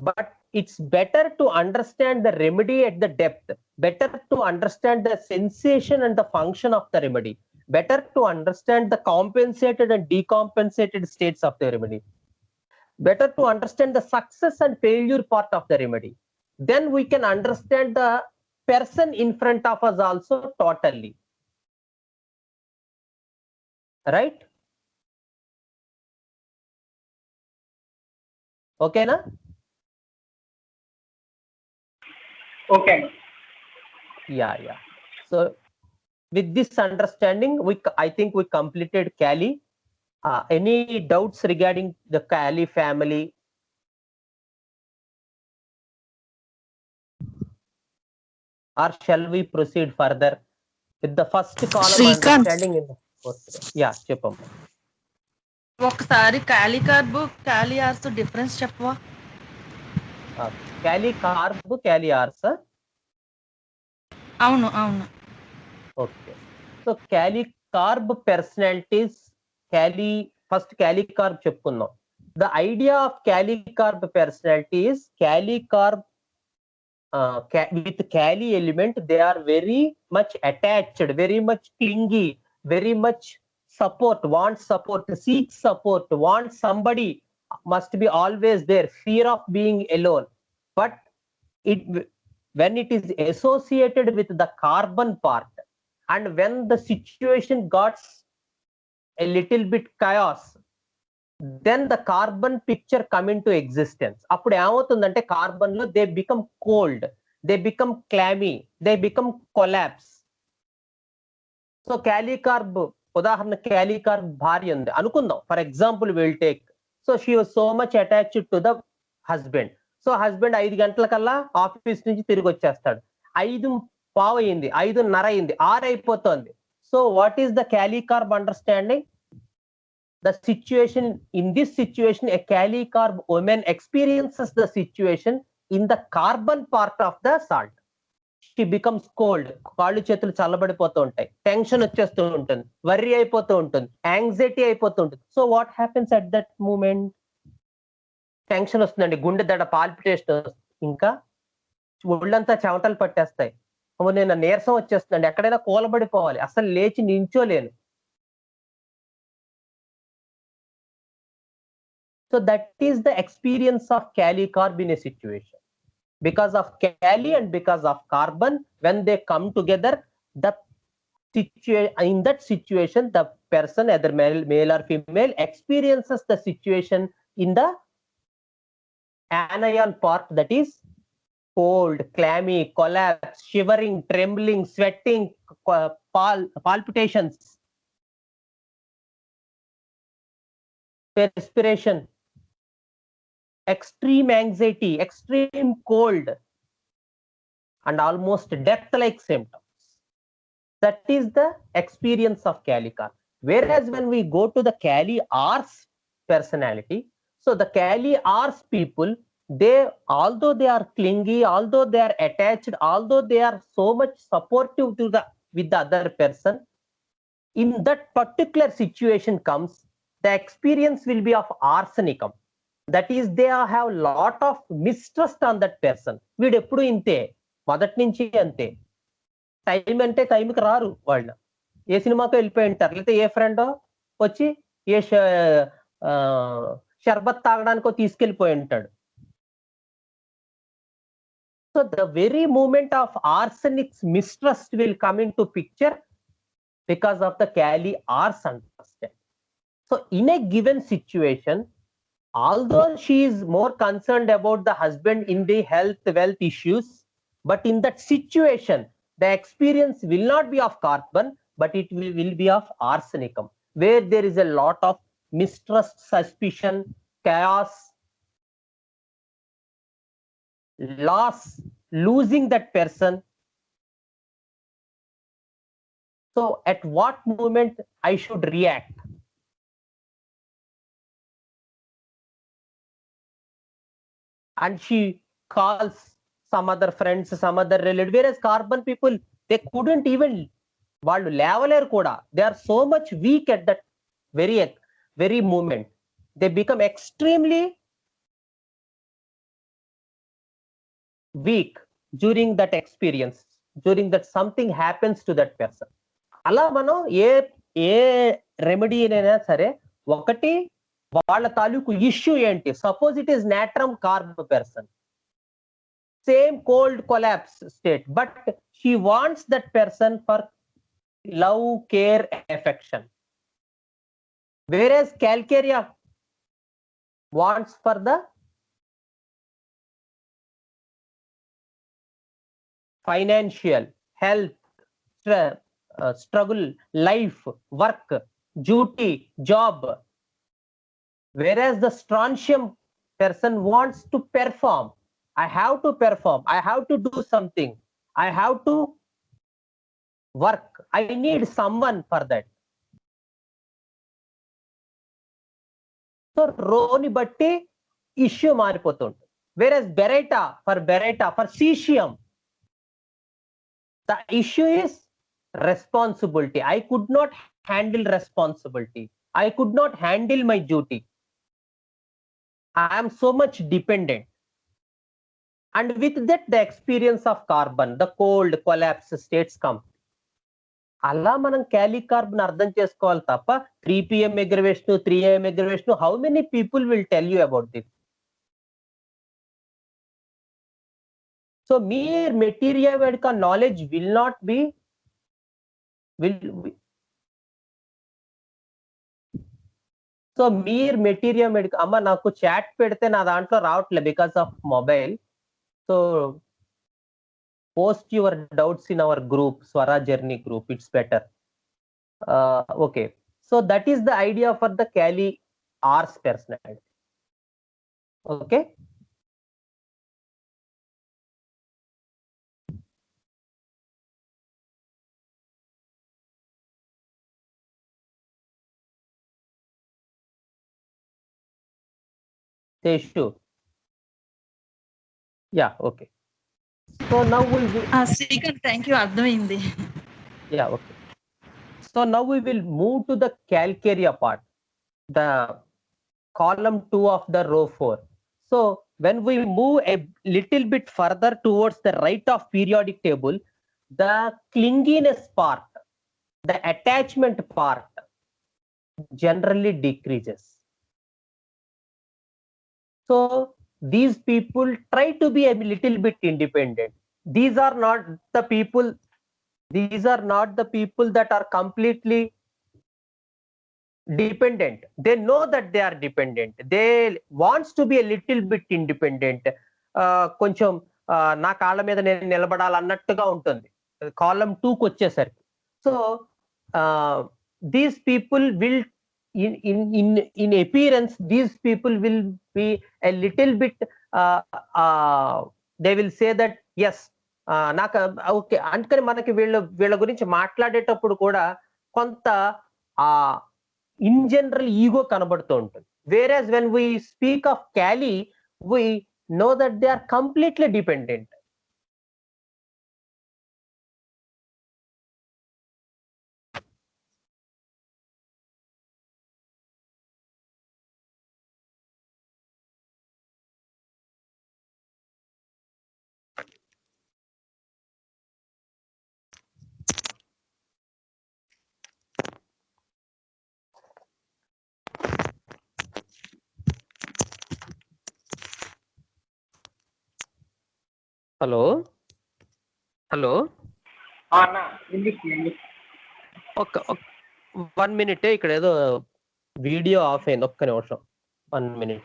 But it's better to understand the remedy at the depth, better to understand the sensation and the function of the remedy, better to understand the compensated and decompensated states of the remedy, better to understand the success and failure part of the remedy. then we can understand the person in front of us also totally, right? Okay na? Okay. Yeah. So with this understanding, I think we completed Cali. Any doubts regarding the Cali family? Or shall we proceed further with the first column Srikanth. understanding in the fourth? Yeah, చెప్పమ్మా. ఒకసారి క్యాలీ carb క్యాలీ ఆర్స్ difference చెప్పవా? Cali carb, Cali ars. అవును అవును. Okay. So Cali carb personalities, first Cali carb చెప్పుకుందాం. The idea of Cali carb personality is Cali carb with Cali element, they are very much attached, very much clingy, very much want support, seek support, want somebody, must be always there, fear of being alone. But when it is associated with the carbon part, and when the situation got a little bit chaos, then the carbon picture come into existence. అప్పుడు ఏమవుతుందంటే carbon లో they become cold, they become clammy, they become collapse. So kali carb ఉదాహరణ, kali carb భార్య ఉంది అనుకుందాం, for example will take. So she was so much attached to the husband. So husband 5 గంటలకల్లా office నుంచి తిరిగి వచ్చేస్తాడు. 5:15 అయింది, 5:30 అయింది, 6 అయిపోతుంది. So what is the kali carb understanding? The situation, in this situation, a Cali carb woman experiences the situation in the carbon part of the salt. She becomes cold, కాళ్ళు చేతులు చల్లబడిపోతూ ఉంటాయి, టెన్షన్ వచ్చేస్తూ ఉంటుంది, వర్రీ అయిపోతూ ఉంటుంది, యాంగ్జైటీ అయిపోతూ ఉంటుంది. So what happens at that moment? Tension వస్తుందండి, గుండె దడ, పాల్పిటేషన్, ఇంకా ఒళ్ళంతా చెమటలు పట్టేస్తాయి, నేను నీరసం వచ్చేస్తుందండి, ఎక్కడైనా కూలబడిపోవాలి, అసలు లేచి నించోలేను. So that is the experience of Cali carb in a situation. Because of Cali and because of carbon, when they come together, in that situation, the person, either male or female, experiences the situation in the anion part, that is cold, clammy, collapse, shivering, trembling, sweating, palpitations, perspiration, extreme anxiety, extreme cold, and almost death-like symptoms. That is the experience of Cali carb. Whereas when we go to the Cali ars personality, so the Cali ars people, although they are clingy, although they are attached, although they are so much supportive with the other person, in that particular situation comes, the experience will be of arsenicum. That is, they have lot of mistrust on that person. వీడు ఎప్పుడు ఇంతే, మొదటి నుంచి అంతే, time అంటే టైంకి రారు వాళ్ళు, ఏ సినిమాకో వెళ్ళిపోయి ఉంటారు, లేకపోతే ఏ ఫ్రెండో వచ్చి ఏ షర్బత్ తాగడానికో తీసుకెళ్ళిపోయి ఉంటాడు. So the very moment of arsenic's mistrust will come into picture because of the Cali ars understanding. So in a given situation, although she is more concerned about the husband in the wealth issues, but in that situation, the experience will not be of carbon, but it will be of arsenicum, where there is a lot of mistrust, suspicion, chaos, loss, losing that person. So at what moment I should react? And she calls some other friends, some other relative, whereas carbon people, they couldn't even, వాళ్ళు లేవలేరు కూడా, they are so much weak at that very moment. They become extremely weak during that experience, during that something happens to that person. అలా మనం ఏ remedy అయినా సరే, ఒకటి వాళ్ళ తాలూకు issue ఏంటి. Suppose it is natrum carb person, same cold collapse state, but she wants that person for love, care, affection. Whereas Calcaria wants for the financial, health, struggle, life, work, duty, job. Whereas the strontium person wants to perform. I have to perform. I have to do something. I have to work. I need someone for that. సో రోని బట్టి issue మారిపోతుంది. Whereas baryta for caesium the issue is responsibility. I could not handle responsibility. I could not handle my duty. I am so much dependent. And with that, the experience of carbon, the cold collapse states come. అలా మనం క్యాలీ carbon అర్థం చేసుకోవాలి తప్ప 3 PM aggravation 3 AM aggravation how many people will tell you about this? So mere material medical knowledge will not be so mere material medical అమ్మ నాకు chat పెడితే నా దాంట్లో రావట్లే because of mobile. So post your doubts in our group, Swara Journey group. It's better. Okay. So that is the idea for the Cali Ars personality. Okay. Teshu. Yeah. Okay. So now we will. Srikanth, thank you. అర్థమైంది. Yeah. Okay. So now we will move to the calcarea part, the column 2 of the row 4. So when we move a little bit further towards the right of periodic table, the clinginess part, the attachment part generally decreases. So these people try to be a little bit independent. These are not the people that are completely dependent. They know that they are dependent. They wants to be a little bit independent. కొంచెం నా కాళ్ళ మీద నేను నిలబడాలన్నట్టుగా ఉంటుంది కాలం 2కి వచ్చేసరికి. So these people will in appearance, these people will be a little bit they will say that yes నాకు okay. అందుకని మనకి వీళ్ళ గురించి మాట్లాడేటప్పుడు కూడా కొంత in general ego కనబడుతూ ఉంటుంది. Whereas when we speak of Cali, we know that they are completely dependent. Hello hello ఒక్క 1 minute. ఇక్కడ ఏదో వీడియో ఆఫ్ అయింది. ఒక్క నిమిషం. 1 minute.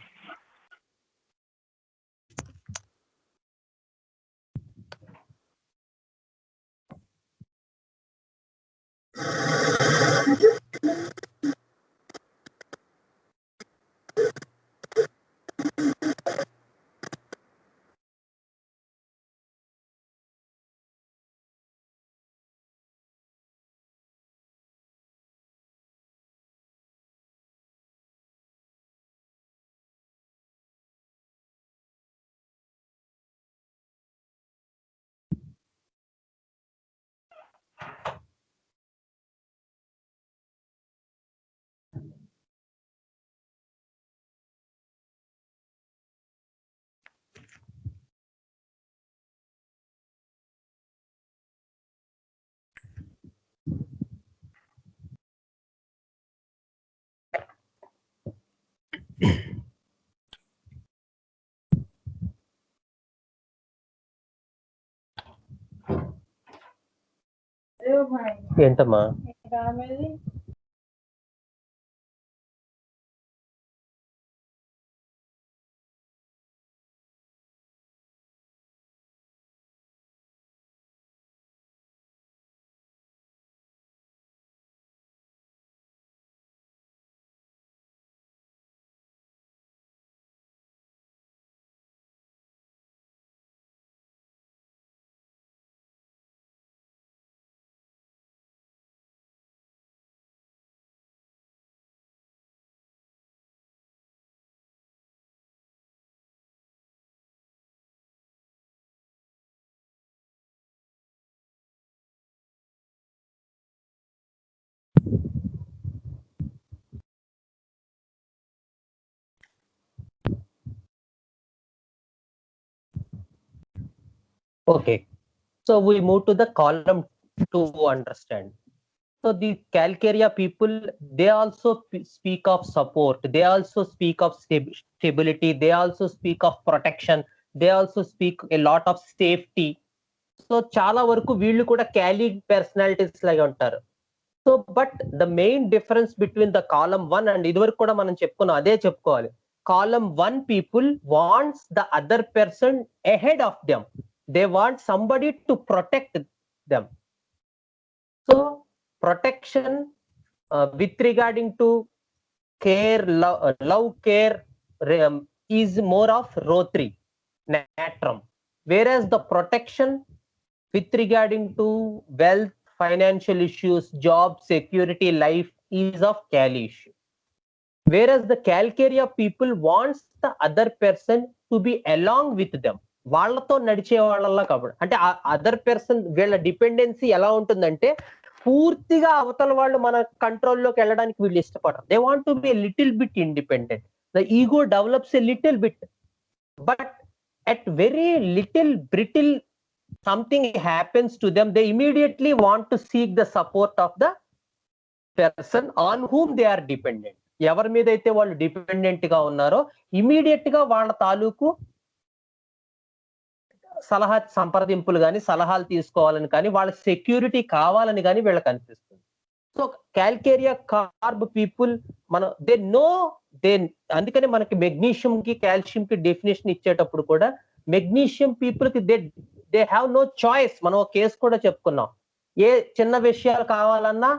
ఏంటమ్మా? Okay, so we move to the column to understand. So the Calcaria people, they also speak of support, they also speak of stability, they also speak of protection, they also speak a lot of safety. So చాలా వరకు వీళ్ళు కూడా క్యాలీ personalities లాగా ఉంటారు. So but the main difference between the column 1 and ఇదివరకు కూడా మనం చెప్పుకున్నాం, అదే చెప్పుకోవాలి. Column 1 people wants the other person ahead of them. They want somebody to protect them. So protection with regarding to care, love care is more of row 3 natrum, whereas the protection with regarding to wealth, financial issues, job security, life is of Cali issue. Whereas the Calcaria people wants the other person to be along with them. వాళ్ళతో నడిచే వాళ్ళలా కాబట్టి, అంటే other person వీళ్ళ dependency ఎలా ఉంటుందంటే పూర్తిగా అవతల వాళ్ళు మన కంట్రోల్లోకి వెళ్ళడానికి వీళ్ళు ఇష్టపడరు. They want to be little bit independent. The ego develops a little bit, but at very little brittle something happens to them, they immediately want to seek the support of the person on whom they are dependent. ఎవరి మీద అయితే వాళ్ళు dependent గా ఉన్నారో immediate గా వాళ్ళ తాలూకు సలహా సంప్రదింపులు కానీ, సలహాలు తీసుకోవాలని కానీ, వాళ్ళ సెక్యూరిటీ కావాలని కానీ వీళ్ళకి అనిపిస్తుంది. సో క్యాల్కేరియా కార్బ్ పీపుల్ అందుకనే మనకి మెగ్నీషియం కి కాల్షియం కి డెఫినేషన్ ఇచ్చేటప్పుడు కూడా మెగ్నీషియం పీపుల్ కి దే హ్యావ్ నో చాయిస్. మనం ఒక కేసు కూడా చెప్పుకున్నాం. ఏ చిన్న విషయాలు కావాలన్నా,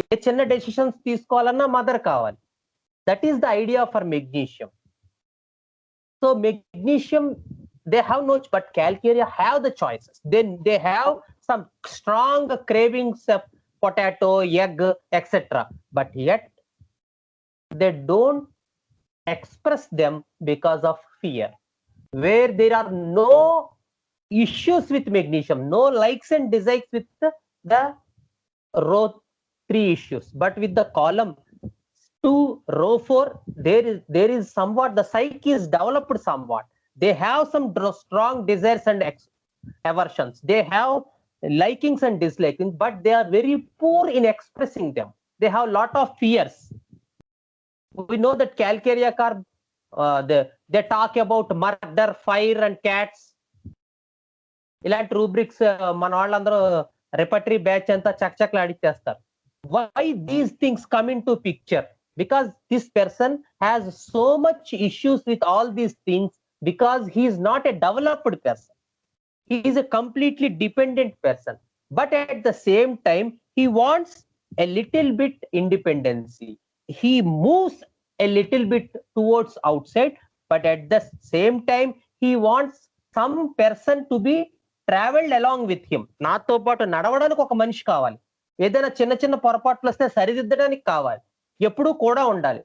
ఏ చిన్న డెసిషన్స్ తీసుకోవాలన్నా మదర్ కావాలి. That is the idea for magnesium. So magnesium they have no, but Calcaria have the choices. Then they have some strong cravings of potato, egg, etc. But yet they don't express them because of fear. Where there are no issues with magnesium, no likes and dislikes with the row 3 issues, but with the column 2, row 4, there is somewhat the psyche is developed somewhat. They have some strong desires and aversions. They have likings and dislikings, but they are very poor in expressing them. They have a lot of fears. We know that Calcaria carb, they talk about murder, fire and cats. ఇలాంటి rubrics మన వాళ్ళందరూ రెపటరీ batch అంతా చక్చక్లు ఆడిచ్చేస్తారు. Why these things come into picture? Because this person has so much issues with all these things, because he is not a developed person. He is a completely dependent person, but at the same time he wants a little bit independency. He moves a little bit towards outside, but at the same time he wants some person to be traveled along with him. నాతో పాటు నడవడానికి ఒక మనిషి కావాలి. ఏదైనా చిన్న చిన్న పొరపాట్లు వస్తే సరిదిద్దడానికి కావాలి. ఎప్పుడూ కూడా ఉండాలి.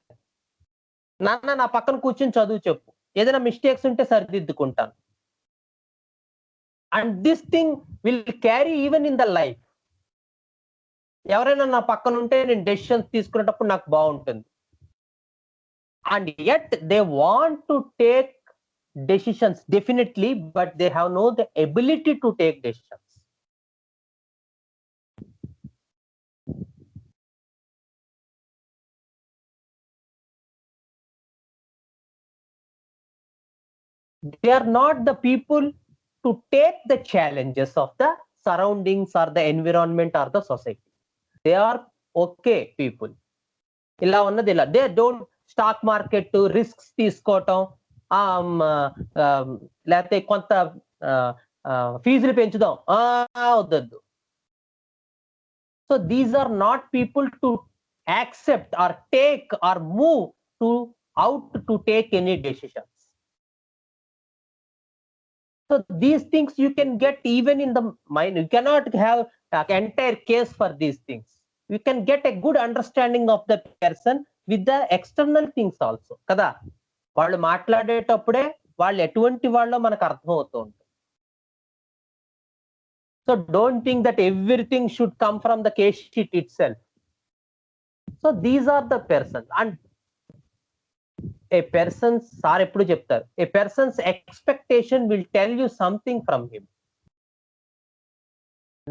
నాన్న నా పక్కన కూర్చొని చదువు చెప్పు, ఏదైనా మిస్టేక్స్ ఉంటే సరిదిద్దుకుంటాను. And this thing will carry even in the life. ఎవరైనా నా పక్కన ఉంటే నేను డెసిషన్స్ తీసుకునేటప్పుడు నాకు బాగుంటుంది. And yet they want to take decisions definitely, but they have no the ability to take decisions. They are not the people to take the challenges of the surroundings or the environment or the society. They are okay people. ఇలా ఉన్నది ఇలా they don't stock market risks తీసుకోవటం లేకపోతే కొంత ఫీజులు పెంచుదాం వద్దొద్దు. So these are not people to accept or take or move to out to take any decisions. So these things you can get even in the mind. You cannot have an entire case for these things. You can get a good understanding of the person with the external things also. కదా వాళ్ళు మాట్లాడేటప్పుడే వాళ్ళు ఎటువంటి వాళ్ళో మనకు అర్థం అవుతూ ఉంటుంది. So don't think that everything should come from the case sheet itself. So these are the persons. And a person's sir ఎప్పుడు చెప్తారు, a person's expectation will tell you something from him.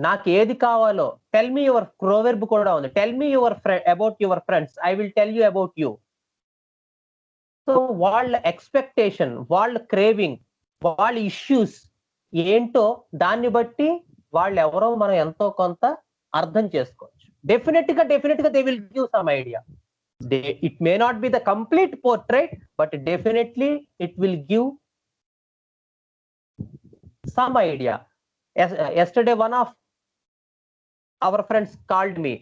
నాకు ఏది కావాలో టెల్ మీ యువర్ ప్రోవెర్బ్ కూడా ఉంది, tell me your about your friends, I will tell you about you. So వాళ్ళ expectation, వాళ్ళ craving, వాళ్ళ ఇష్యూస్ ఏంటో దాన్ని బట్టి వాళ్ళు ఎవరో మనం ఎంతో కొంత అర్థం చేసుకోవచ్చు. డెఫినెట్ గా they will give some idea. It may not be the complete portrait, but definitely it will give some idea. Yesterday one of our friends called me.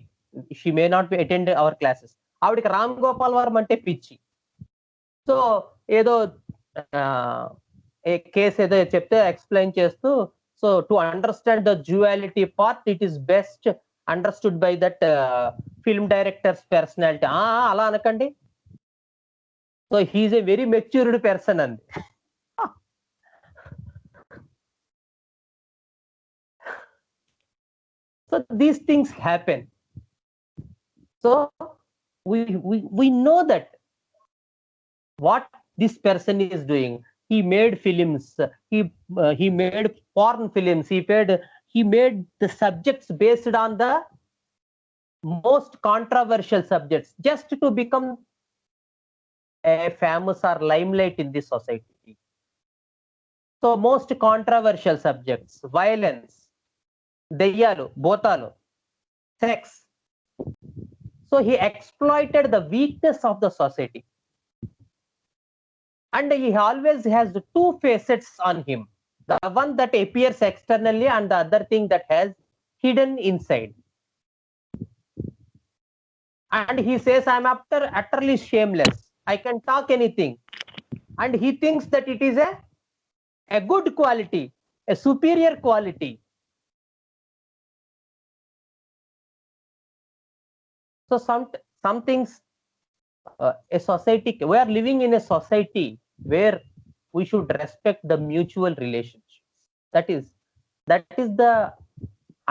She may not be attended our classes. ఆవిడకి రామ్ గోపాల్ వర్మ అంటే పిచ్చి. So ఏదో ఏ case ఏదో చెప్తే explain చేస్తూ, so to understand the duality part it is best understood by that film director's personality. అలా అనకండి. So he is a very matured person అండి. So these things happen. So we know that what this person is doing. He made films, he made porn films, he made the subjects based on the most controversial subjects just to become a famous or limelight in this society. So most controversial subjects, violence, దెయ్యాలు, భూతాలు, sex. So he exploited the weakness of the society. And he always has the two facets on him. The one that appears externally and the other thing that has hidden inside. And he says, I'm utterly shameless. I can talk anything. And he thinks that it is a good quality, a superior quality. So some things, a society, we are living in a society where we should respect the mutual relationships. That is the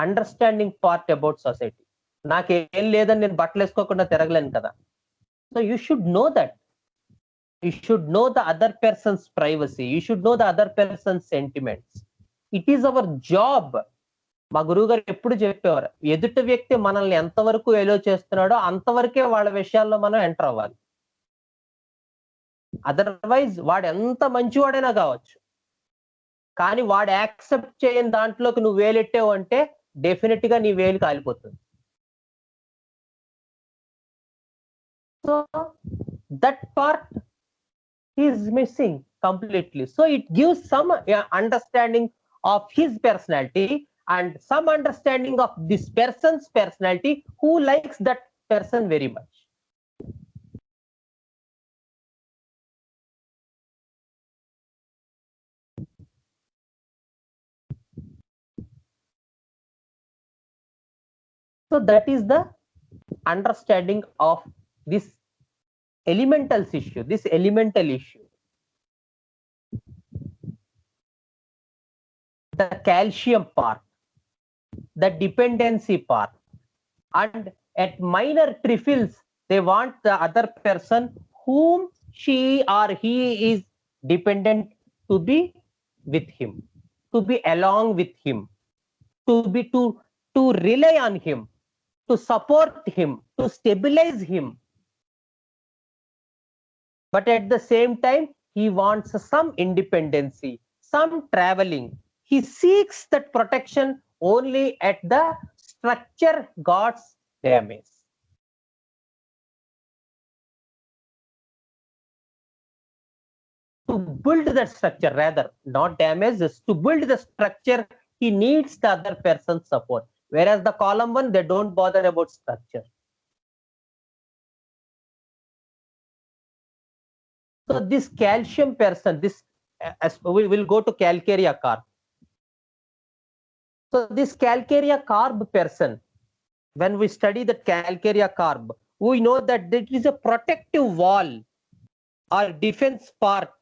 understanding part about society. నాకేం లేదని నేను బట్టలు వేసుకోకుండా తిరగలేను కదా. So you should know that. You should know the other persons privacy. You should know the other persons sentiments. It is our job. మా గురువు గారు ఎప్పుడు చెప్పేవారు, ఎదుటి వ్యక్తి మనల్ని ఎంతవరకు ఎలో చేస్తున్నాడో అంతవరకే వాళ్ళ విషయాల్లో మనం ఎంటర్ అవ్వాలి. అదర్వైజ్ వాడు ఎంత మంచివాడైనా కావచ్చు, కానీ వాడు యాక్సెప్ట్ చేయని దాంట్లోకి నువ్వు వేలెట్టావు అంటే డెఫినెట్ గా నీ వేలు కాలిపోతుంది. So that part is missing completely. So it gives some understanding of his personality and some understanding of this person's personality who likes that person very much. So that is the understanding of this elemental issue. The calcium part, the dependency part, and at minor trifles they want the other person whom she or he is dependent to be with him, to be along with him, to rely on him, to support him, to stabilize him. But at the same time he wants some independency, some traveling. He seeks that protection only at the structure got damaged. To build that structure, rather not damage, to build the structure, he needs the other person's support. Whereas the column one, they don't bother about structure. So this calcium person, this as we will go to calcarea carb. So this calcarea carb person, when we study the calcarea carb, we know that it is a protective wall or defense part,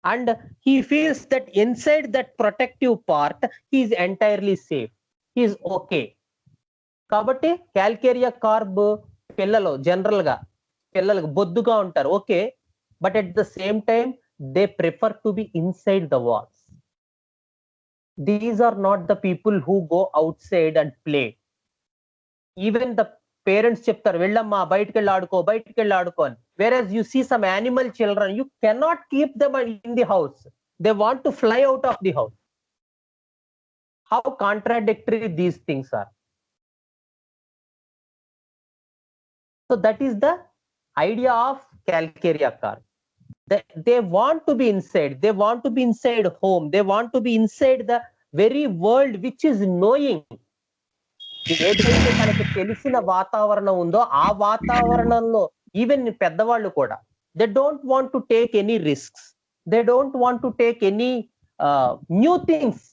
and he feels that inside that protective part he is entirely safe, he is okay. కాబట్టి calcarea carb పిల్లలు general గా పిల్లలకు బొద్దుగా ఉంటారు, okay, but at the same time they prefer to be inside the walls. These are not the people who go outside and play. Even the parents చెప్తారు వెళ్ళమ్మా బయటకు వెళ్ళి ఆడుకో, బయటకు వెళ్ళి ఆడుకో అని. Where you see some animal children, you cannot keep them in the house, they want to fly out of the house. How contradictory these things are. So that is the idea of calcarea carb. They want to be inside, they want to be inside home, they want to be inside the very world which is knowing. ఏదైతే తనకి తెలిసిన వాతావరణం ఉందో ఆ వాతావరణంలో even పెద్దవాళ్ళు కూడా they don't want to take any risks, they don't want to take any new things,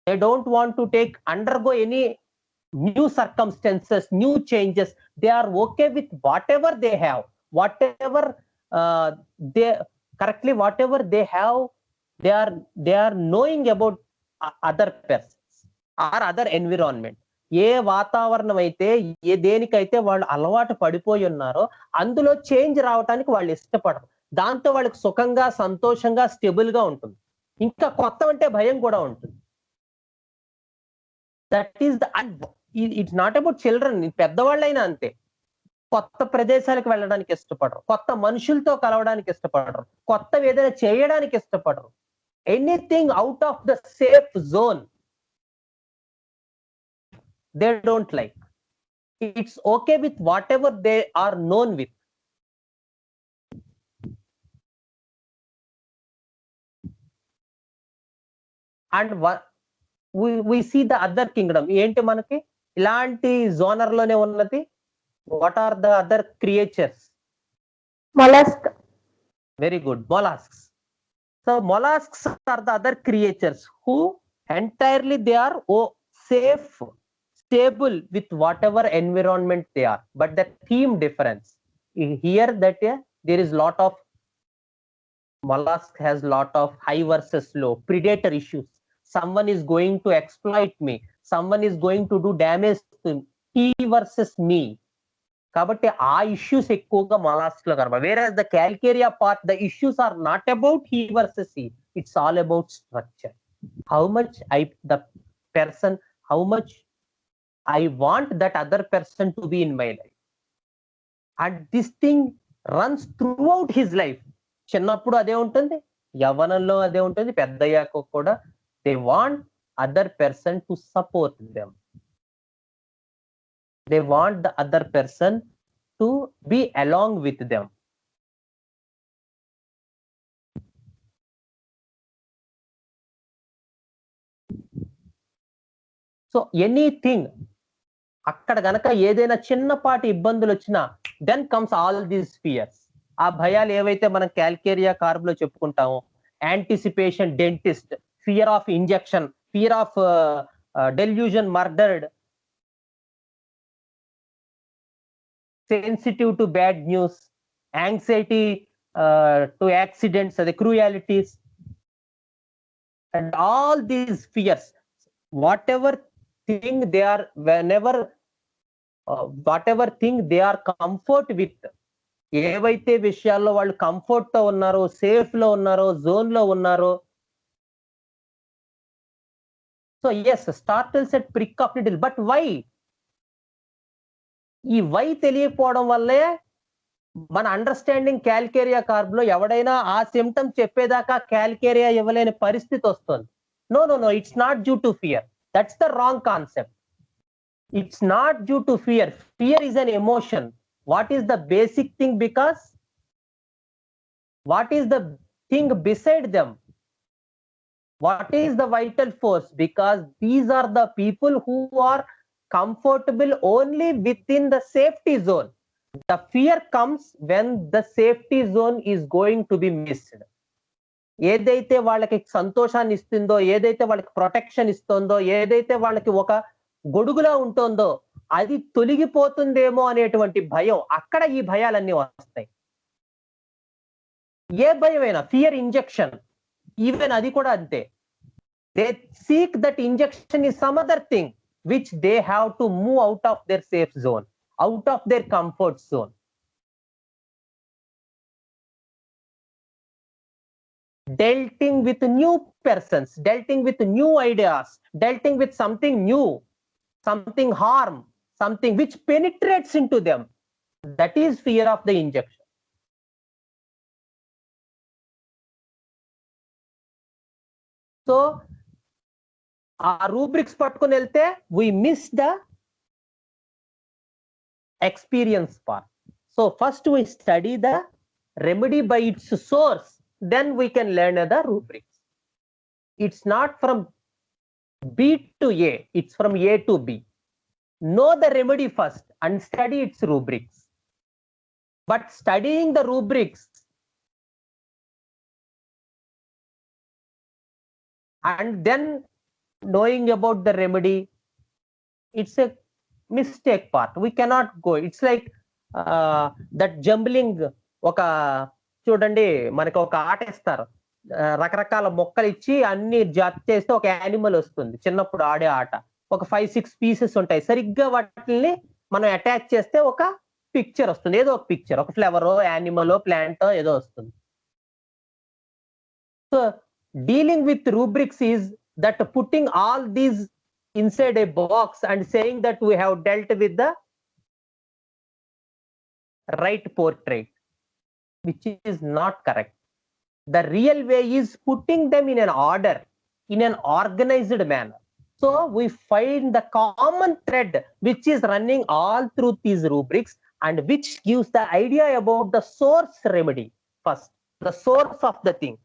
they don't want to take undergo any new circumstances, new changes. They are okay with whatever they have, whatever they correctly, whatever they have, they are knowing about other persons or other environment. ఏ వాతావరణం అయితే ఏ దేనికైతే వాళ్ళు అలవాటు పడిపోయి ఉన్నారో అందులో change రావడానికి వాళ్ళు ఇష్టపడరు. దాంతో వాళ్ళకి సుఖంగా సంతోషంగా స్టెబుల్ గా ఉంటుంది. ఇంకా కొత్త అంటే భయం కూడా ఉంటుంది. That is the, it's not about children, పెద్దవాళ్ళైనా అంతే. కొత్త ప్రదేశాలకు వెళ్ళడానికి ఇష్టపడరు, కొత్త మనుషులతో కలవడానికి ఇష్టపడరు, కొత్తవి ఏదైనా చేయడానికి ఇష్టపడరు. Anything out of the safe zone they don't like. It's okay with whatever they are known with. And we see the other kingdom. ఏంటి మనకి ఇలాంటి జోనర్ లోనే ఉన్నది. What are the other creatures? mollusk. Very good, mollusks. So mollusks are the other creatures who entirely they are safe, stable with whatever environment they are. But the theme difference here that there is lot of mollusk has lot of high versus low predator issues. Someone is going to exploit me, someone is going to do damage to me, he versus me. కాబట్టి ఆ issues ఎక్కువగా mollusc లో కనబడ. Where the calcarea part the issues are not about he versus he, it's all about structure. How much the person, how much I want that other person to be in my life. And this thing runs throughout his life. చిన్నప్పుడు అదే ఉంటుంది, యవ్వనంలో అదే ఉంటుంది, పెద్దయ్యాక కూడా they want other person to support them, they want the other person to be along with them. So anything అక్కడ గనక ఏదైనా చిన్నపాటి ఇబ్బందులు వచ్చినా then comes all these fears. ఆ భయాలు ఏవైతే మనం క్యాల్కేరియా కార్బ్ లో చెప్పుకుంటామో, anticipation dentist, fear of injection, fear of delusion murdered, sensitive to bad news, anxiety to accidents, the cruelties, and all these fears, whatever thing they are, whenever whatever thing they are comfort with, ఏవైతే విషయాల్లో వాళ్ళు comfort తో ఉన్నారో, safe లో ఉన్నారో, zone లో ఉన్నారో. So yes, startles at prick of needle, but why? ఈ వై తెలియకపోవడం వల్లే మన అండర్స్టాండింగ్ క్యాల్కేరియా కార్బ్ లో ఎవడైనా ఆ సిమ్టమ్ చెప్పేదాకా క్యాల్కేరియా ఇవ్వలేని పరిస్థితి వస్తుంది. No, it's not due to fear. That's the wrong concept. It's not due to fear. Fear is an emotion. What is the basic thing? Because what is the thing beside them? What is the vital force? Because these are the people who are comfortable only within the safety zone. The fear comes when the safety zone is going to be missed. ఏదైతే వాళ్ళకి సంతోషాన్ని ఇస్తుందో, ఏదైతే వాళ్ళకి protection ఇస్తుందో, ఏదైతే వాళ్ళకి ఒక గొడుగులా ఉంటుందో అది తొలగిపోతుందేమో అనేటువంటి భయం, అక్కడ ఈ భయాలన్నీ వస్తాయి. ఏ భయమైనా, ఫియర్ ఇంజెక్షన్, ఈవెన్ అది కూడా అంతే. They seek that injection is some other thing which they have to move out of their safe zone, out of their comfort zone. Dealing with new persons, dealing with new ideas, dealing with something new, something harm, something which penetrates into them. That is fear of the injection. So ఆ rubrics పట్టుకుని వెళ్తే we miss the experience part. So first we study the remedy by its source, then we can learn the rubrics. It's not from B to A, it's from A to B. Know the remedy first and study its rubrics. But studying the rubrics and then knowing about the remedy, it's a mistake part. We cannot go. It's like that jumbling. ఒక చూడండి, మనకి ఒక ఆట ఇస్తారు, రకరకాల మొక్కలు ఇచ్చి అన్ని జత చేస్తే ఒక యానిమల్ వస్తుంది. చిన్నప్పుడు ఆడే ఆట, ఒక 5-6 పీసెస్ ఉంటాయి. సరిగ్గా వాటిని మనం అటాచ్ చేస్తే ఒక పిక్చర్ వస్తుంది, ఏదో ఒక పిక్చర్, ఒక ఫ్లవరో, యానిమలో, ప్లాంటో ఏదో వస్తుంది. So dealing with rubrics is that putting all these inside a box and saying that we have dealt with the right portrait, which is not correct. The real way is putting them in an order, in an organized manner. So we find the common thread which is running all through these rubrics and which gives the idea about the source remedy first, the source of the thing.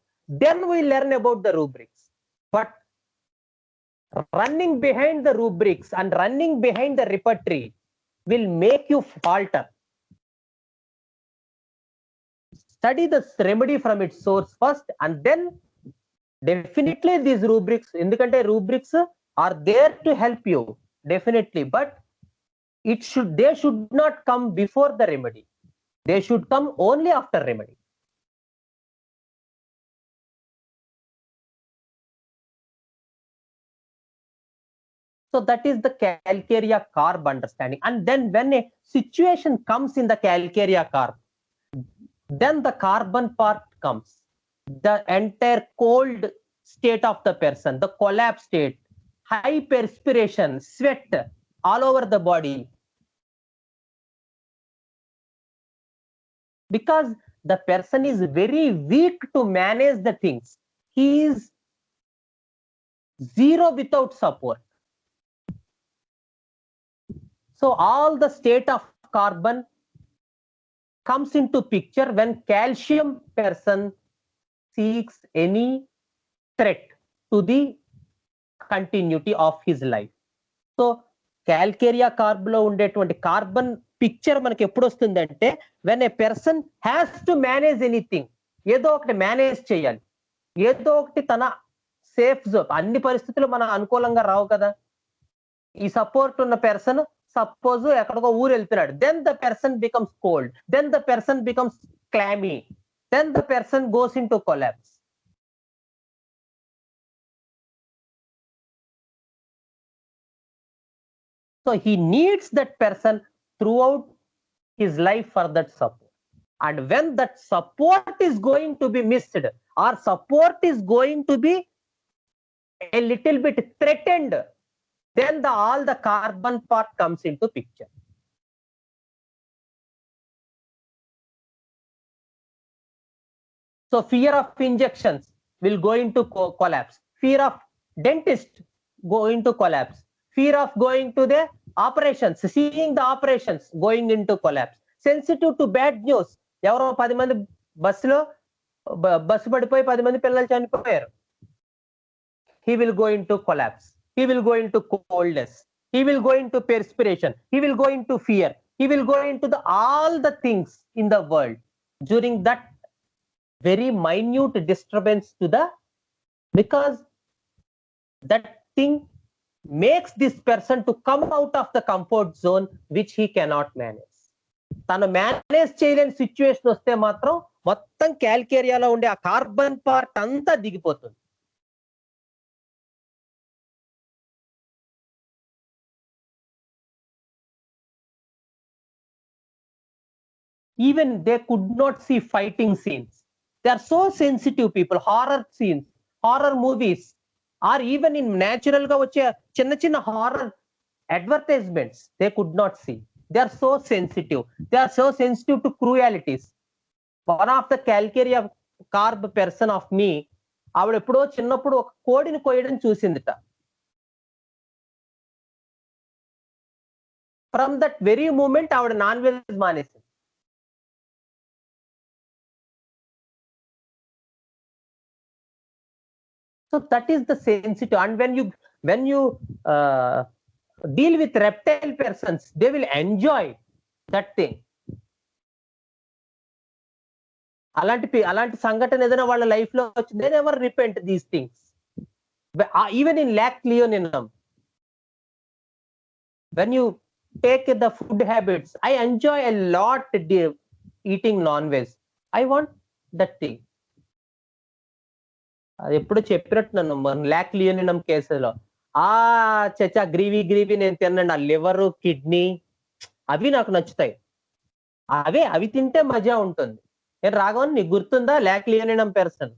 Then we learn about the rubrics. But running behind the rubrics and running behind the repertory will make you falter. Study the remedy from its source first, and then definitely these rubrics, ఎందుకంటే rubrics are there to help you, definitely, but they should not come before the remedy. They should come only after remedy. So that is the calcarea carb understanding. And then when a situation comes in the calcarea carb, then the carbon part comes. The entire cold state of the person, the collapse state, high perspiration, sweat all over the body. Because the person is very weak to manage the things. He is zero without support. So all the state of carbon comes into picture when calcium person seeks any threat to the continuity of his life. So calcarea carb లో ఉండేటువంటి carbon picture మనకి ఎప్పుడు వస్తుందంటే when a person has to manage anything, ఏదో ఒకటి manage చేయాలి, ఏదో ఒకటి తన సేఫ్ జోన్. అన్ని పరిస్థితులు మన అనుకూలంగా రావు కదా. ఈ సపోర్ట్ ఉన్న పర్సన్ సపోజ్ ఎక్కడికో ఊరు వెళ్తున్నాడు, then the person becomes cold, then the person becomes clammy, then the person goes into collapse. So he needs that person throughout his life for that support. And when that support is going to be missed, or support is going to be a little bit threatened, then all the carbon part comes into picture. So fear of injections will go into collapse. Fear of dentist go into collapse. Fear of going to the operations, seeing the operations going into collapse. Sensitive to bad news. ఎవరో 10 మంది బస్సులో bus పడిపోయి 10 మంది పిల్లలు చనిపోయారు. He will go into collapse. He will go into coldness. He will go into perspiration. He will go into fear. He will go into all the things in the world during that very minute disturbance to the, because that thing makes this person to come out of the comfort zone which he cannot manage. తను manage చేయలేని situation వస్తే మాత్రం మొత్తం క్యాల్కేరియాలో ఉండే ఆ carbon part అంతా దిగిపోతుంది. Even they could not see fighting scenes. They are so sensitive people. Horror scenes, horror movies, or even in natural ga vache chinna chinna horror advertisements, they could not see. They are so sensitive. They are so sensitive to cruelties. One of the calcaria carb person of me, ఆవిడ ఎప్పుడో చిన్నప్పుడు ఒక కోడిని కోయడం చూసిందిట. From that very moment ఆవిడ non veg మానేసింది. So that is the sensitive. And when you deal with reptile persons, they will enjoy that thing. అలాంటి సంఘటన ఏదైనా వాళ్ళ లైఫ్ లో వచ్చింది, they never repent these things. Even in lack leoninum, when you take the food habits, I enjoy a lot eating non-veg. I want that thing. అది ఎప్పుడు చెప్పినట్టు నన్ను లాక్ లియోనినం కేసులో చచ్చా గ్రీవీ నేను తిన్నాను. ఆ లివర్, కిడ్నీ అవి నాకు నచ్చుతాయి. అవి తింటే మజా ఉంటుంది. నేను రాఘవన్, నీకు గుర్తుందా లాక్ లియోనినం పర్సన్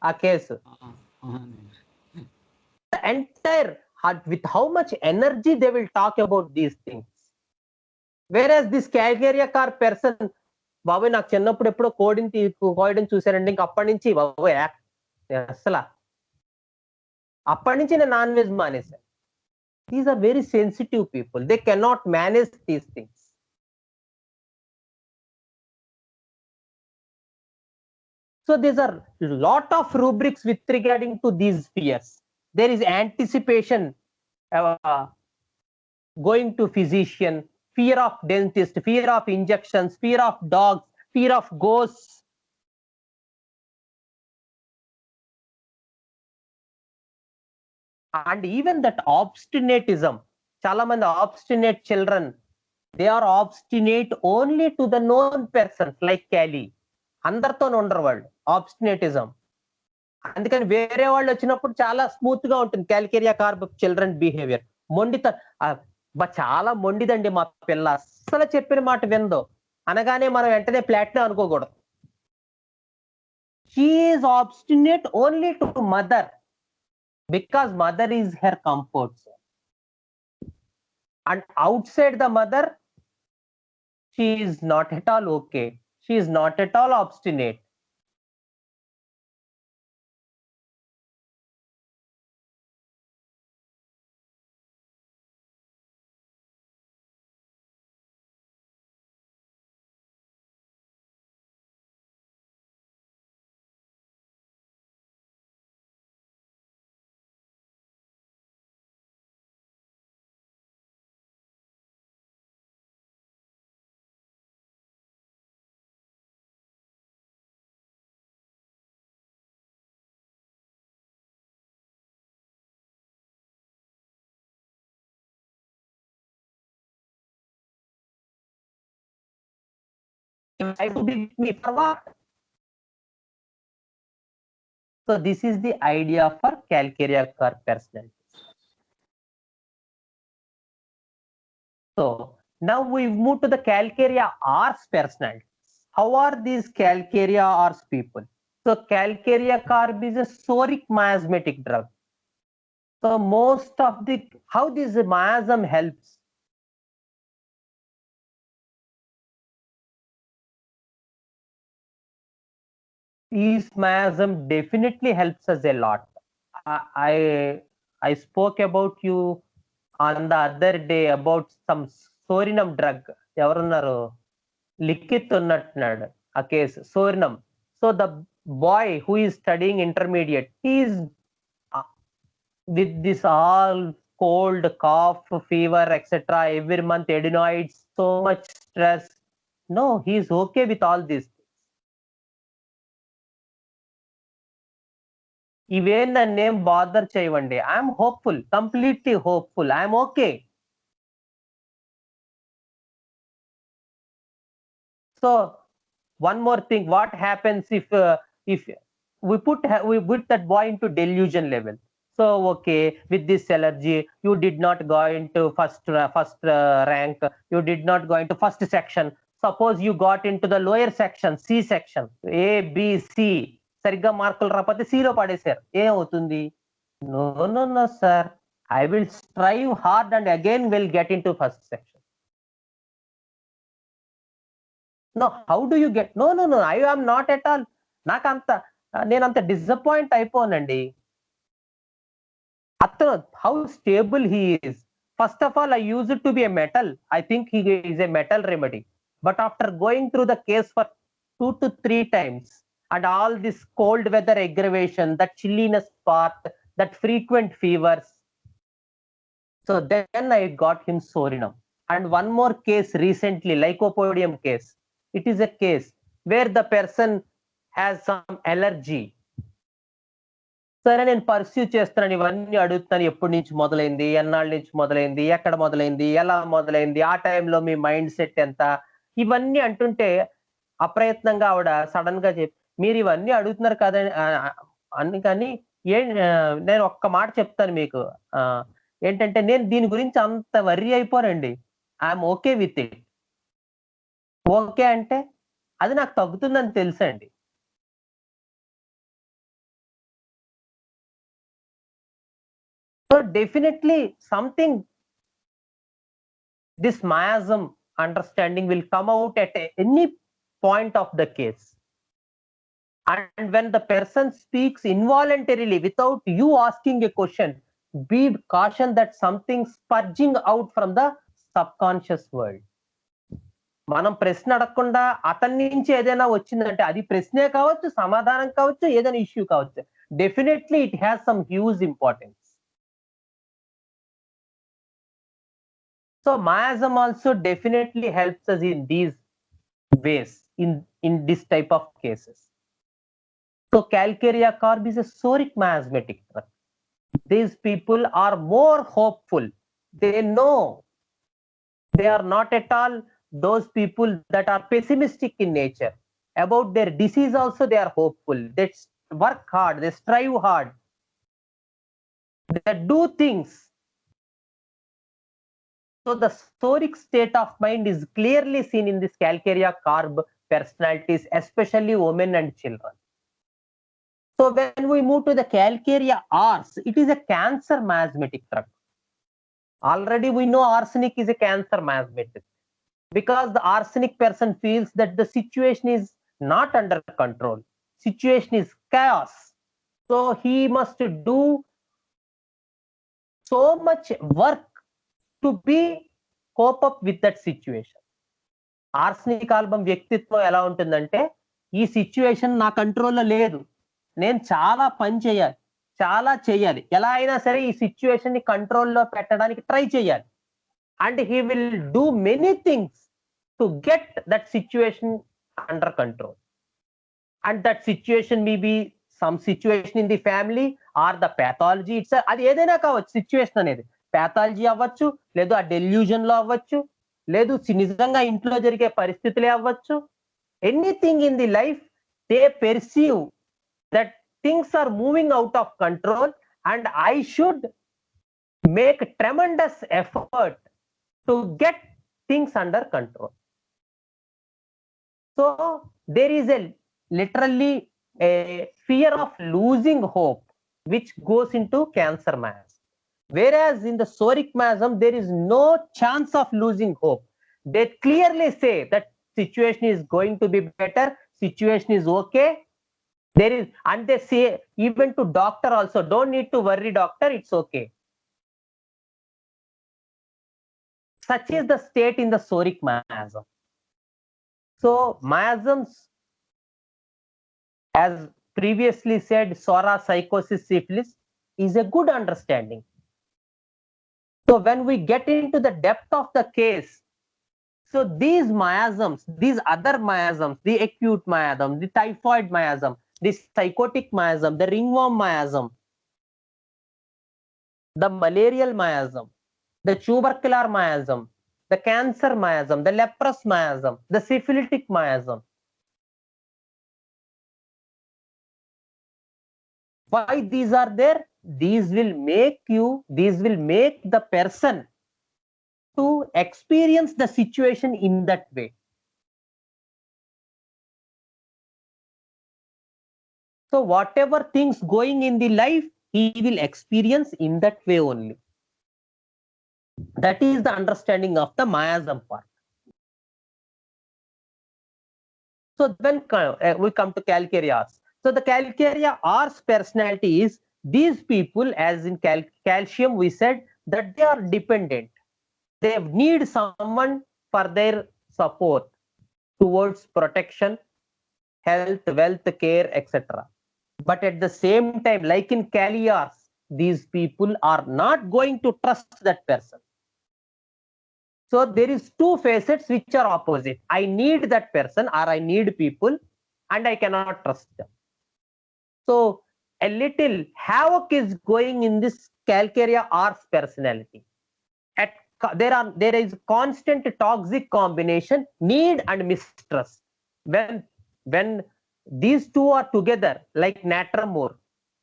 ఆ case? Entire with how much energy they will talk about these things. Whereas this calcaria car person, బాబాయ్ నాకు చిన్నప్పుడు ఎప్పుడో కోడిని చూసానండి, ఇంక అప్పటి నుంచి బాబాయ్ అసలు అప్పటి నుంచి నేను నాన్ వెజ్ మానేశాను. These are very sensitive people. They cannot manage these things. So these are lot of rubrics with regarding to these fears. There is anticipation, going to physician, fear of dentist, fear of injections, fear of dogs, fear of ghosts. And even that obstinatism. Chala mandi obstinate children, they are obstinate only to the known persons like Cali. అందరితో ఉండరు వాళ్ళు. ఆబ్స్టినేటిజం. అందుకని వేరే వాళ్ళు వచ్చినప్పుడు చాలా smooth గా ఉంటుంది క్యాల్కేరియా కార్బ్ చిల్డ్రన్ బిహేవియర్. చాలా మొండిదండి మా పిల్ల, అస్సలు చెప్పిన మాట విందో అనగానే మనం వెంటనే ప్లాట్నా అనుకోకూడదు. She is obstinate only to mother, because mother is her comfort zone, and outside the mother she is not at all okay. She is not at all obstinate. I would me for what? So this is the idea for calcaria car personality. So now we move to the calcaria ars personalities. How are these calcaria ars people? So calcaria carb is a soric miasmatic drug. So most of the how this miasm helps. This miasm definitely helps us a lot. I spoke about you on the other day about some Sorinum drug. ఎవరున్నారు? లిఖిత్ ఉన్నట్టున్నాడు ఆ case psorinum. So the boy who is studying intermediate, he is with this all cold, cough, fever, etc. every month, adenoids, so much stress. No, he is okay with all these things. Even the name bother cheyavandi. I am hopeful, completely hopeful. I am okay. So one more thing, what happens if we put that boy into delusion level? So okay, with this allergy you did not go into first rank, you did not go into first section. Suppose you got into the lower section, C section, A B C, సరిగ్గా మార్కులు రాకపోతే C లో పడేశారు, ఏమవుతుంది? No, no, no, sir, I will strive hard and again will get into first section. No, how do you get? No, no, no, I am not at all. నాకంత నేనంత disappoint అయిపోనండి. అతను how stable he is. First of all, I use it to be a metal. I think he is a metal remedy. But after going through the case for 2 to 3 times and all this cold weather aggravation, that chilliness part, that frequent fevers, so then I got him Sorinum. And one more case recently, Lycopodium case. It is a case where the person has some allergy. సరే నేను pursue చేస్తున్నాను, ఇవన్నీ అడుగుతాను, ఎప్పటి నుంచి మొదలైంది, ఎన్నాళ్ళ నుంచి మొదలైంది, ఎక్కడ మొదలైంది, ఎలా మొదలైంది, ఆ టైంలో మీ మైండ్ సెట్ ఎంత, ఇవన్నీ అంటుంటే అప్రయత్నంగా ఆవిడ సడన్ గా చెప్పి మీరు ఇవన్నీ అడుగుతున్నారు కదా అని. కానీ నేను ఒక్క మాట చెప్తాను మీకు, ఏంటంటే నేను దీని గురించి అంత వర్రీ అయిపోనండి. I'm okay with it. Okay అంటే అది నాకు తగ్గుతుందని తెలుసండి. So definitely something, this miasm understanding will come out at any point of the case. And when the person speaks involuntarily without you asking a question, be cautioned that something spurging out from the subconscious world. మనం ప్రశ్న అడగకుండా అతని నుంచి ఏదైనా వచ్చిందంటే అది ప్రశ్నే కావచ్చు, సమాధానం కావచ్చు, ఏదైనా ఇష్యూ కావచ్చు, definitely it has some huge importance. So miasm also definitely helps us in these ways, in this type of cases. So calcarea carb is a soric miasmatic drug. These people are more hopeful. They know they are not at all those people that are pessimistic in nature. About their disease also they are hopeful. They work hard, they strive hard, they do things. So the storic state of mind is clearly seen in this calcarea carb personalities, especially women and children. So when we move to the calcarea ars, it is a cancer miasmatic drug. Already we know arsenic is a cancer miasmatic, because the arsenic person feels that the situation is not under control, situation is chaos. So he must do so much work to be cope up with that situation. Arsenic album వ్యక్తిత్వం ఎలా ఉంటుందంటే, ఈ situation నా కంట్రోల్లో లేదు, నేను చాలా పని చేయాలి, చాలా చేయాలి, ఎలా అయినా సరే ఈ సిచ్యువేషన్ ని కంట్రోల్లో పెట్టడానికి ట్రై చేయాలి. And he will do many things to get that situation under control. And that situation may be some situation in the family or the pathology. It's అది ఏదైనా కావచ్చు. సిచ్యువేషన్ అనేది ప్యాథాలజీ అవ్వచ్చు, లేదు ఆ డెల్యూజన్ లో అవ్వచ్చు, లేదు నిజంగా ఇంట్లో జరిగే పరిస్థితులే అవ్వచ్చు. Anything in the life they perceive that things are moving out of control and I should make tremendous effort to get things under control. So there is a literally a fear of losing hope which goes into cancer mass, whereas in the soric miasm there is no chance of losing hope. They clearly say that situation is going to be better, situation is okay, There is, and they say even to doctor also, don't need to worry doctor, it's okay. Such is the state in the soric miasm. So miasms, as previously said, Sora, psychosis, syphilis is a good understanding. So when we get into the depth of the case, so these miasms, these other miasms, the acute miasm, the typhoid miasm, the psychotic miasm, the ringworm miasm, the malarial miasm, the tubercular miasm, the cancer miasm, the leprous miasm, the syphilitic miasm. Why these are there? These will make the person to experience the situation in that way. So whatever things going in the life, he will experience in that way only. That is the understanding of the miasm part. So when we come to Calcareas, so the Calcareas personality is these people, as in calcium, we said that they are dependent. They need someone for their support towards protection, health, wealth, care, etc. But at the same time, like in Calcareas, these people are not going to trust that person. So there is two facets which are opposite. I need that person, or I need people, and I cannot trust them. So a little havoc is going in this Calcarea Ars personality. There is constant toxic combination, need and mistrust. When these two are together, like Natramore,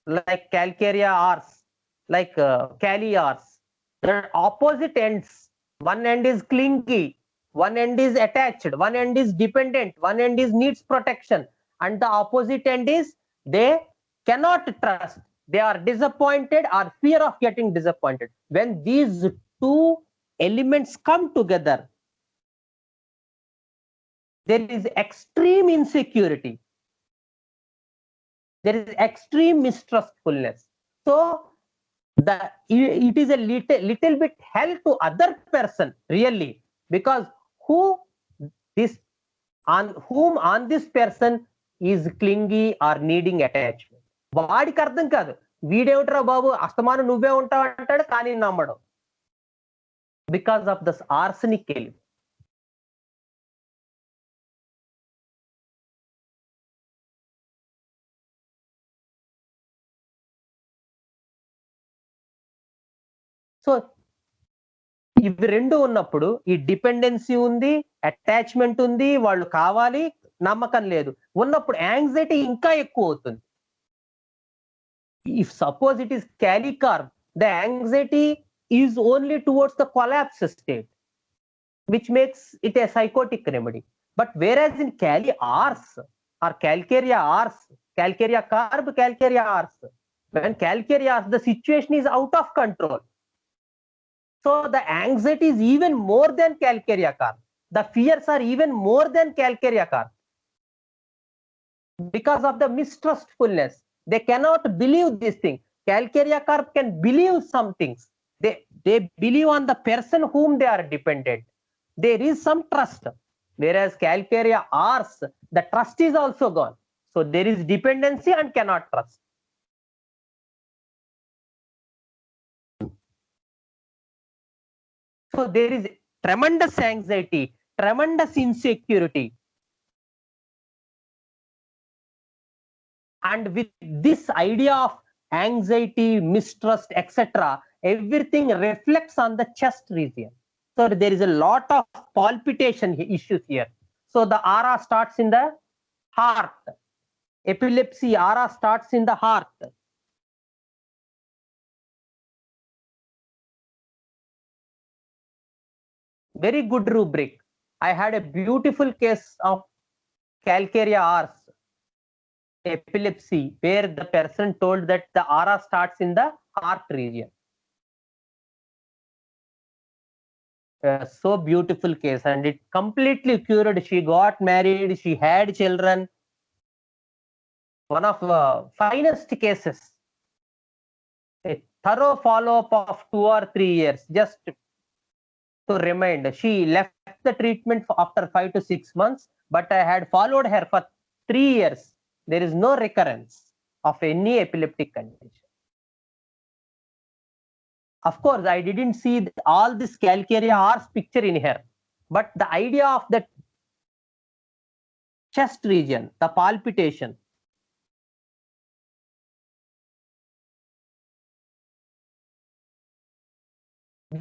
like Calcarea Ars, like Cali Ars, the opposite ends. One end is clingy, one end is attached, one end is dependent, one end is needs protection, and the opposite end is they cannot trust. They are disappointed or fear of getting disappointed. When these two elements come together, there is extreme insecurity, there is extreme mistrustfulness. So it is a little bit hell to other person, really, because whom on this person is clingy or needing attachment. వాడికి అర్థం కాదు, వీడేమిట్రా బాబు అస్తమానం నువ్వే ఉంటావు అంటాడు, కానీ నమ్మడం, because of this arsenic element. So ఇవి రెండు ఉన్నప్పుడు ఈ డిపెండెన్సీ ఉంది, అటాచ్మెంట్ ఉంది, వాళ్ళు కావాలి, నమ్మకం లేదు ఉన్నప్పుడు యాంగ్జైటీ ఇంకా ఎక్కువ అవుతుంది. If suppose it is Calicarb, the anxiety is only towards the collapse state, which makes it a psychotic remedy. But whereas in Cali Ars or Calcarea Ars, Calcarea Carb, Calcarea Ars, when Calcarea Ars, the situation is out of control. So the anxiety is even more than Calcarea Carb. The fears are even more than Calcarea Carb. Because of the mistrustfulness, they cannot believe this thing. Calcarea Carb can believe some things. They believe on the person whom they are dependent. There is some trust. Whereas Calcarea Ars, the trust is also gone. So there is dependency and cannot trust. So there is tremendous anxiety, tremendous insecurity. And with this idea of anxiety, mistrust, etc., everything reflects on the chest region. So there is a lot of palpitation issues here. So the aura starts in the heart. Epilepsy aura starts in the heart. Very good rubric. I had a beautiful case of Calcarea Ars epilepsy, where the person told that the aura starts in the heart region. So beautiful case, and it completely cured. She got married, she had children. one of finest cases. A thorough follow-up of 2 or 3 years, just to remind. She left the treatment after 5 to 6 months, but I had followed her for 3 years. There is no recurrence of any epileptic condition. Of course, I didn't see all this calcarea horse picture in her, but the idea of the chest region, the palpitation,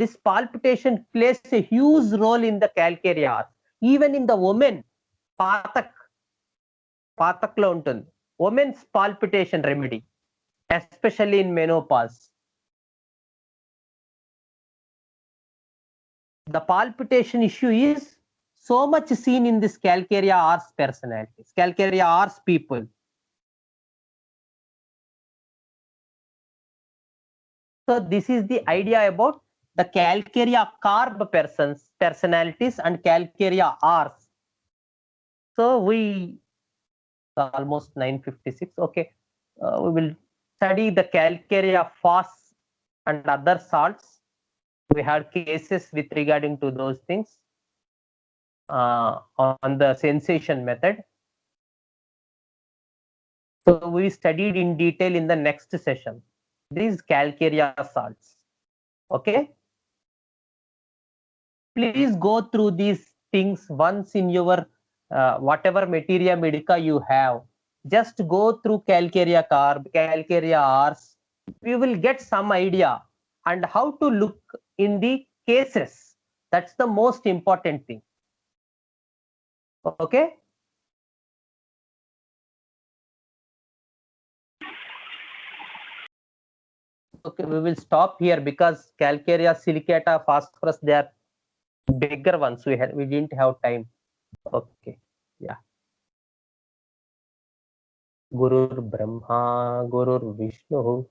this palpitation plays a huge role in the calcarea horse. Even in the women, పాతక్లో ఉంటుంది. Women's palpitation remedy, especially in menopause. The palpitation issue is so much seen in this calcarea horse personalities, calcarea horse people. So this is the idea about the calcarea carb personalities and calcarea horse. So we almost 9:56. Okay, we will study the calcarea phos and other salts. We had cases with regarding to those things on the sensation method. So we studied in detail in the next session these calcarea salts. Okay, please go through these things once in your whatever materia medica you have. Just go through calcarea carb, calcarea ars. We will get some idea and how to look in the cases. That's the most important thing. Okay. Okay, we will stop here because calcarea silicata phosphorus, they are bigger ones. We didn't have time. Okay, yeah. Gurur Brahma, Gurur Vishnu,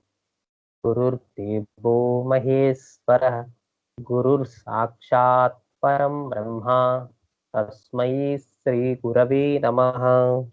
Gurur Devo Maheshwara, Gurur Sakshat Param Brahma, Tasmai Sri Gurave Namaha.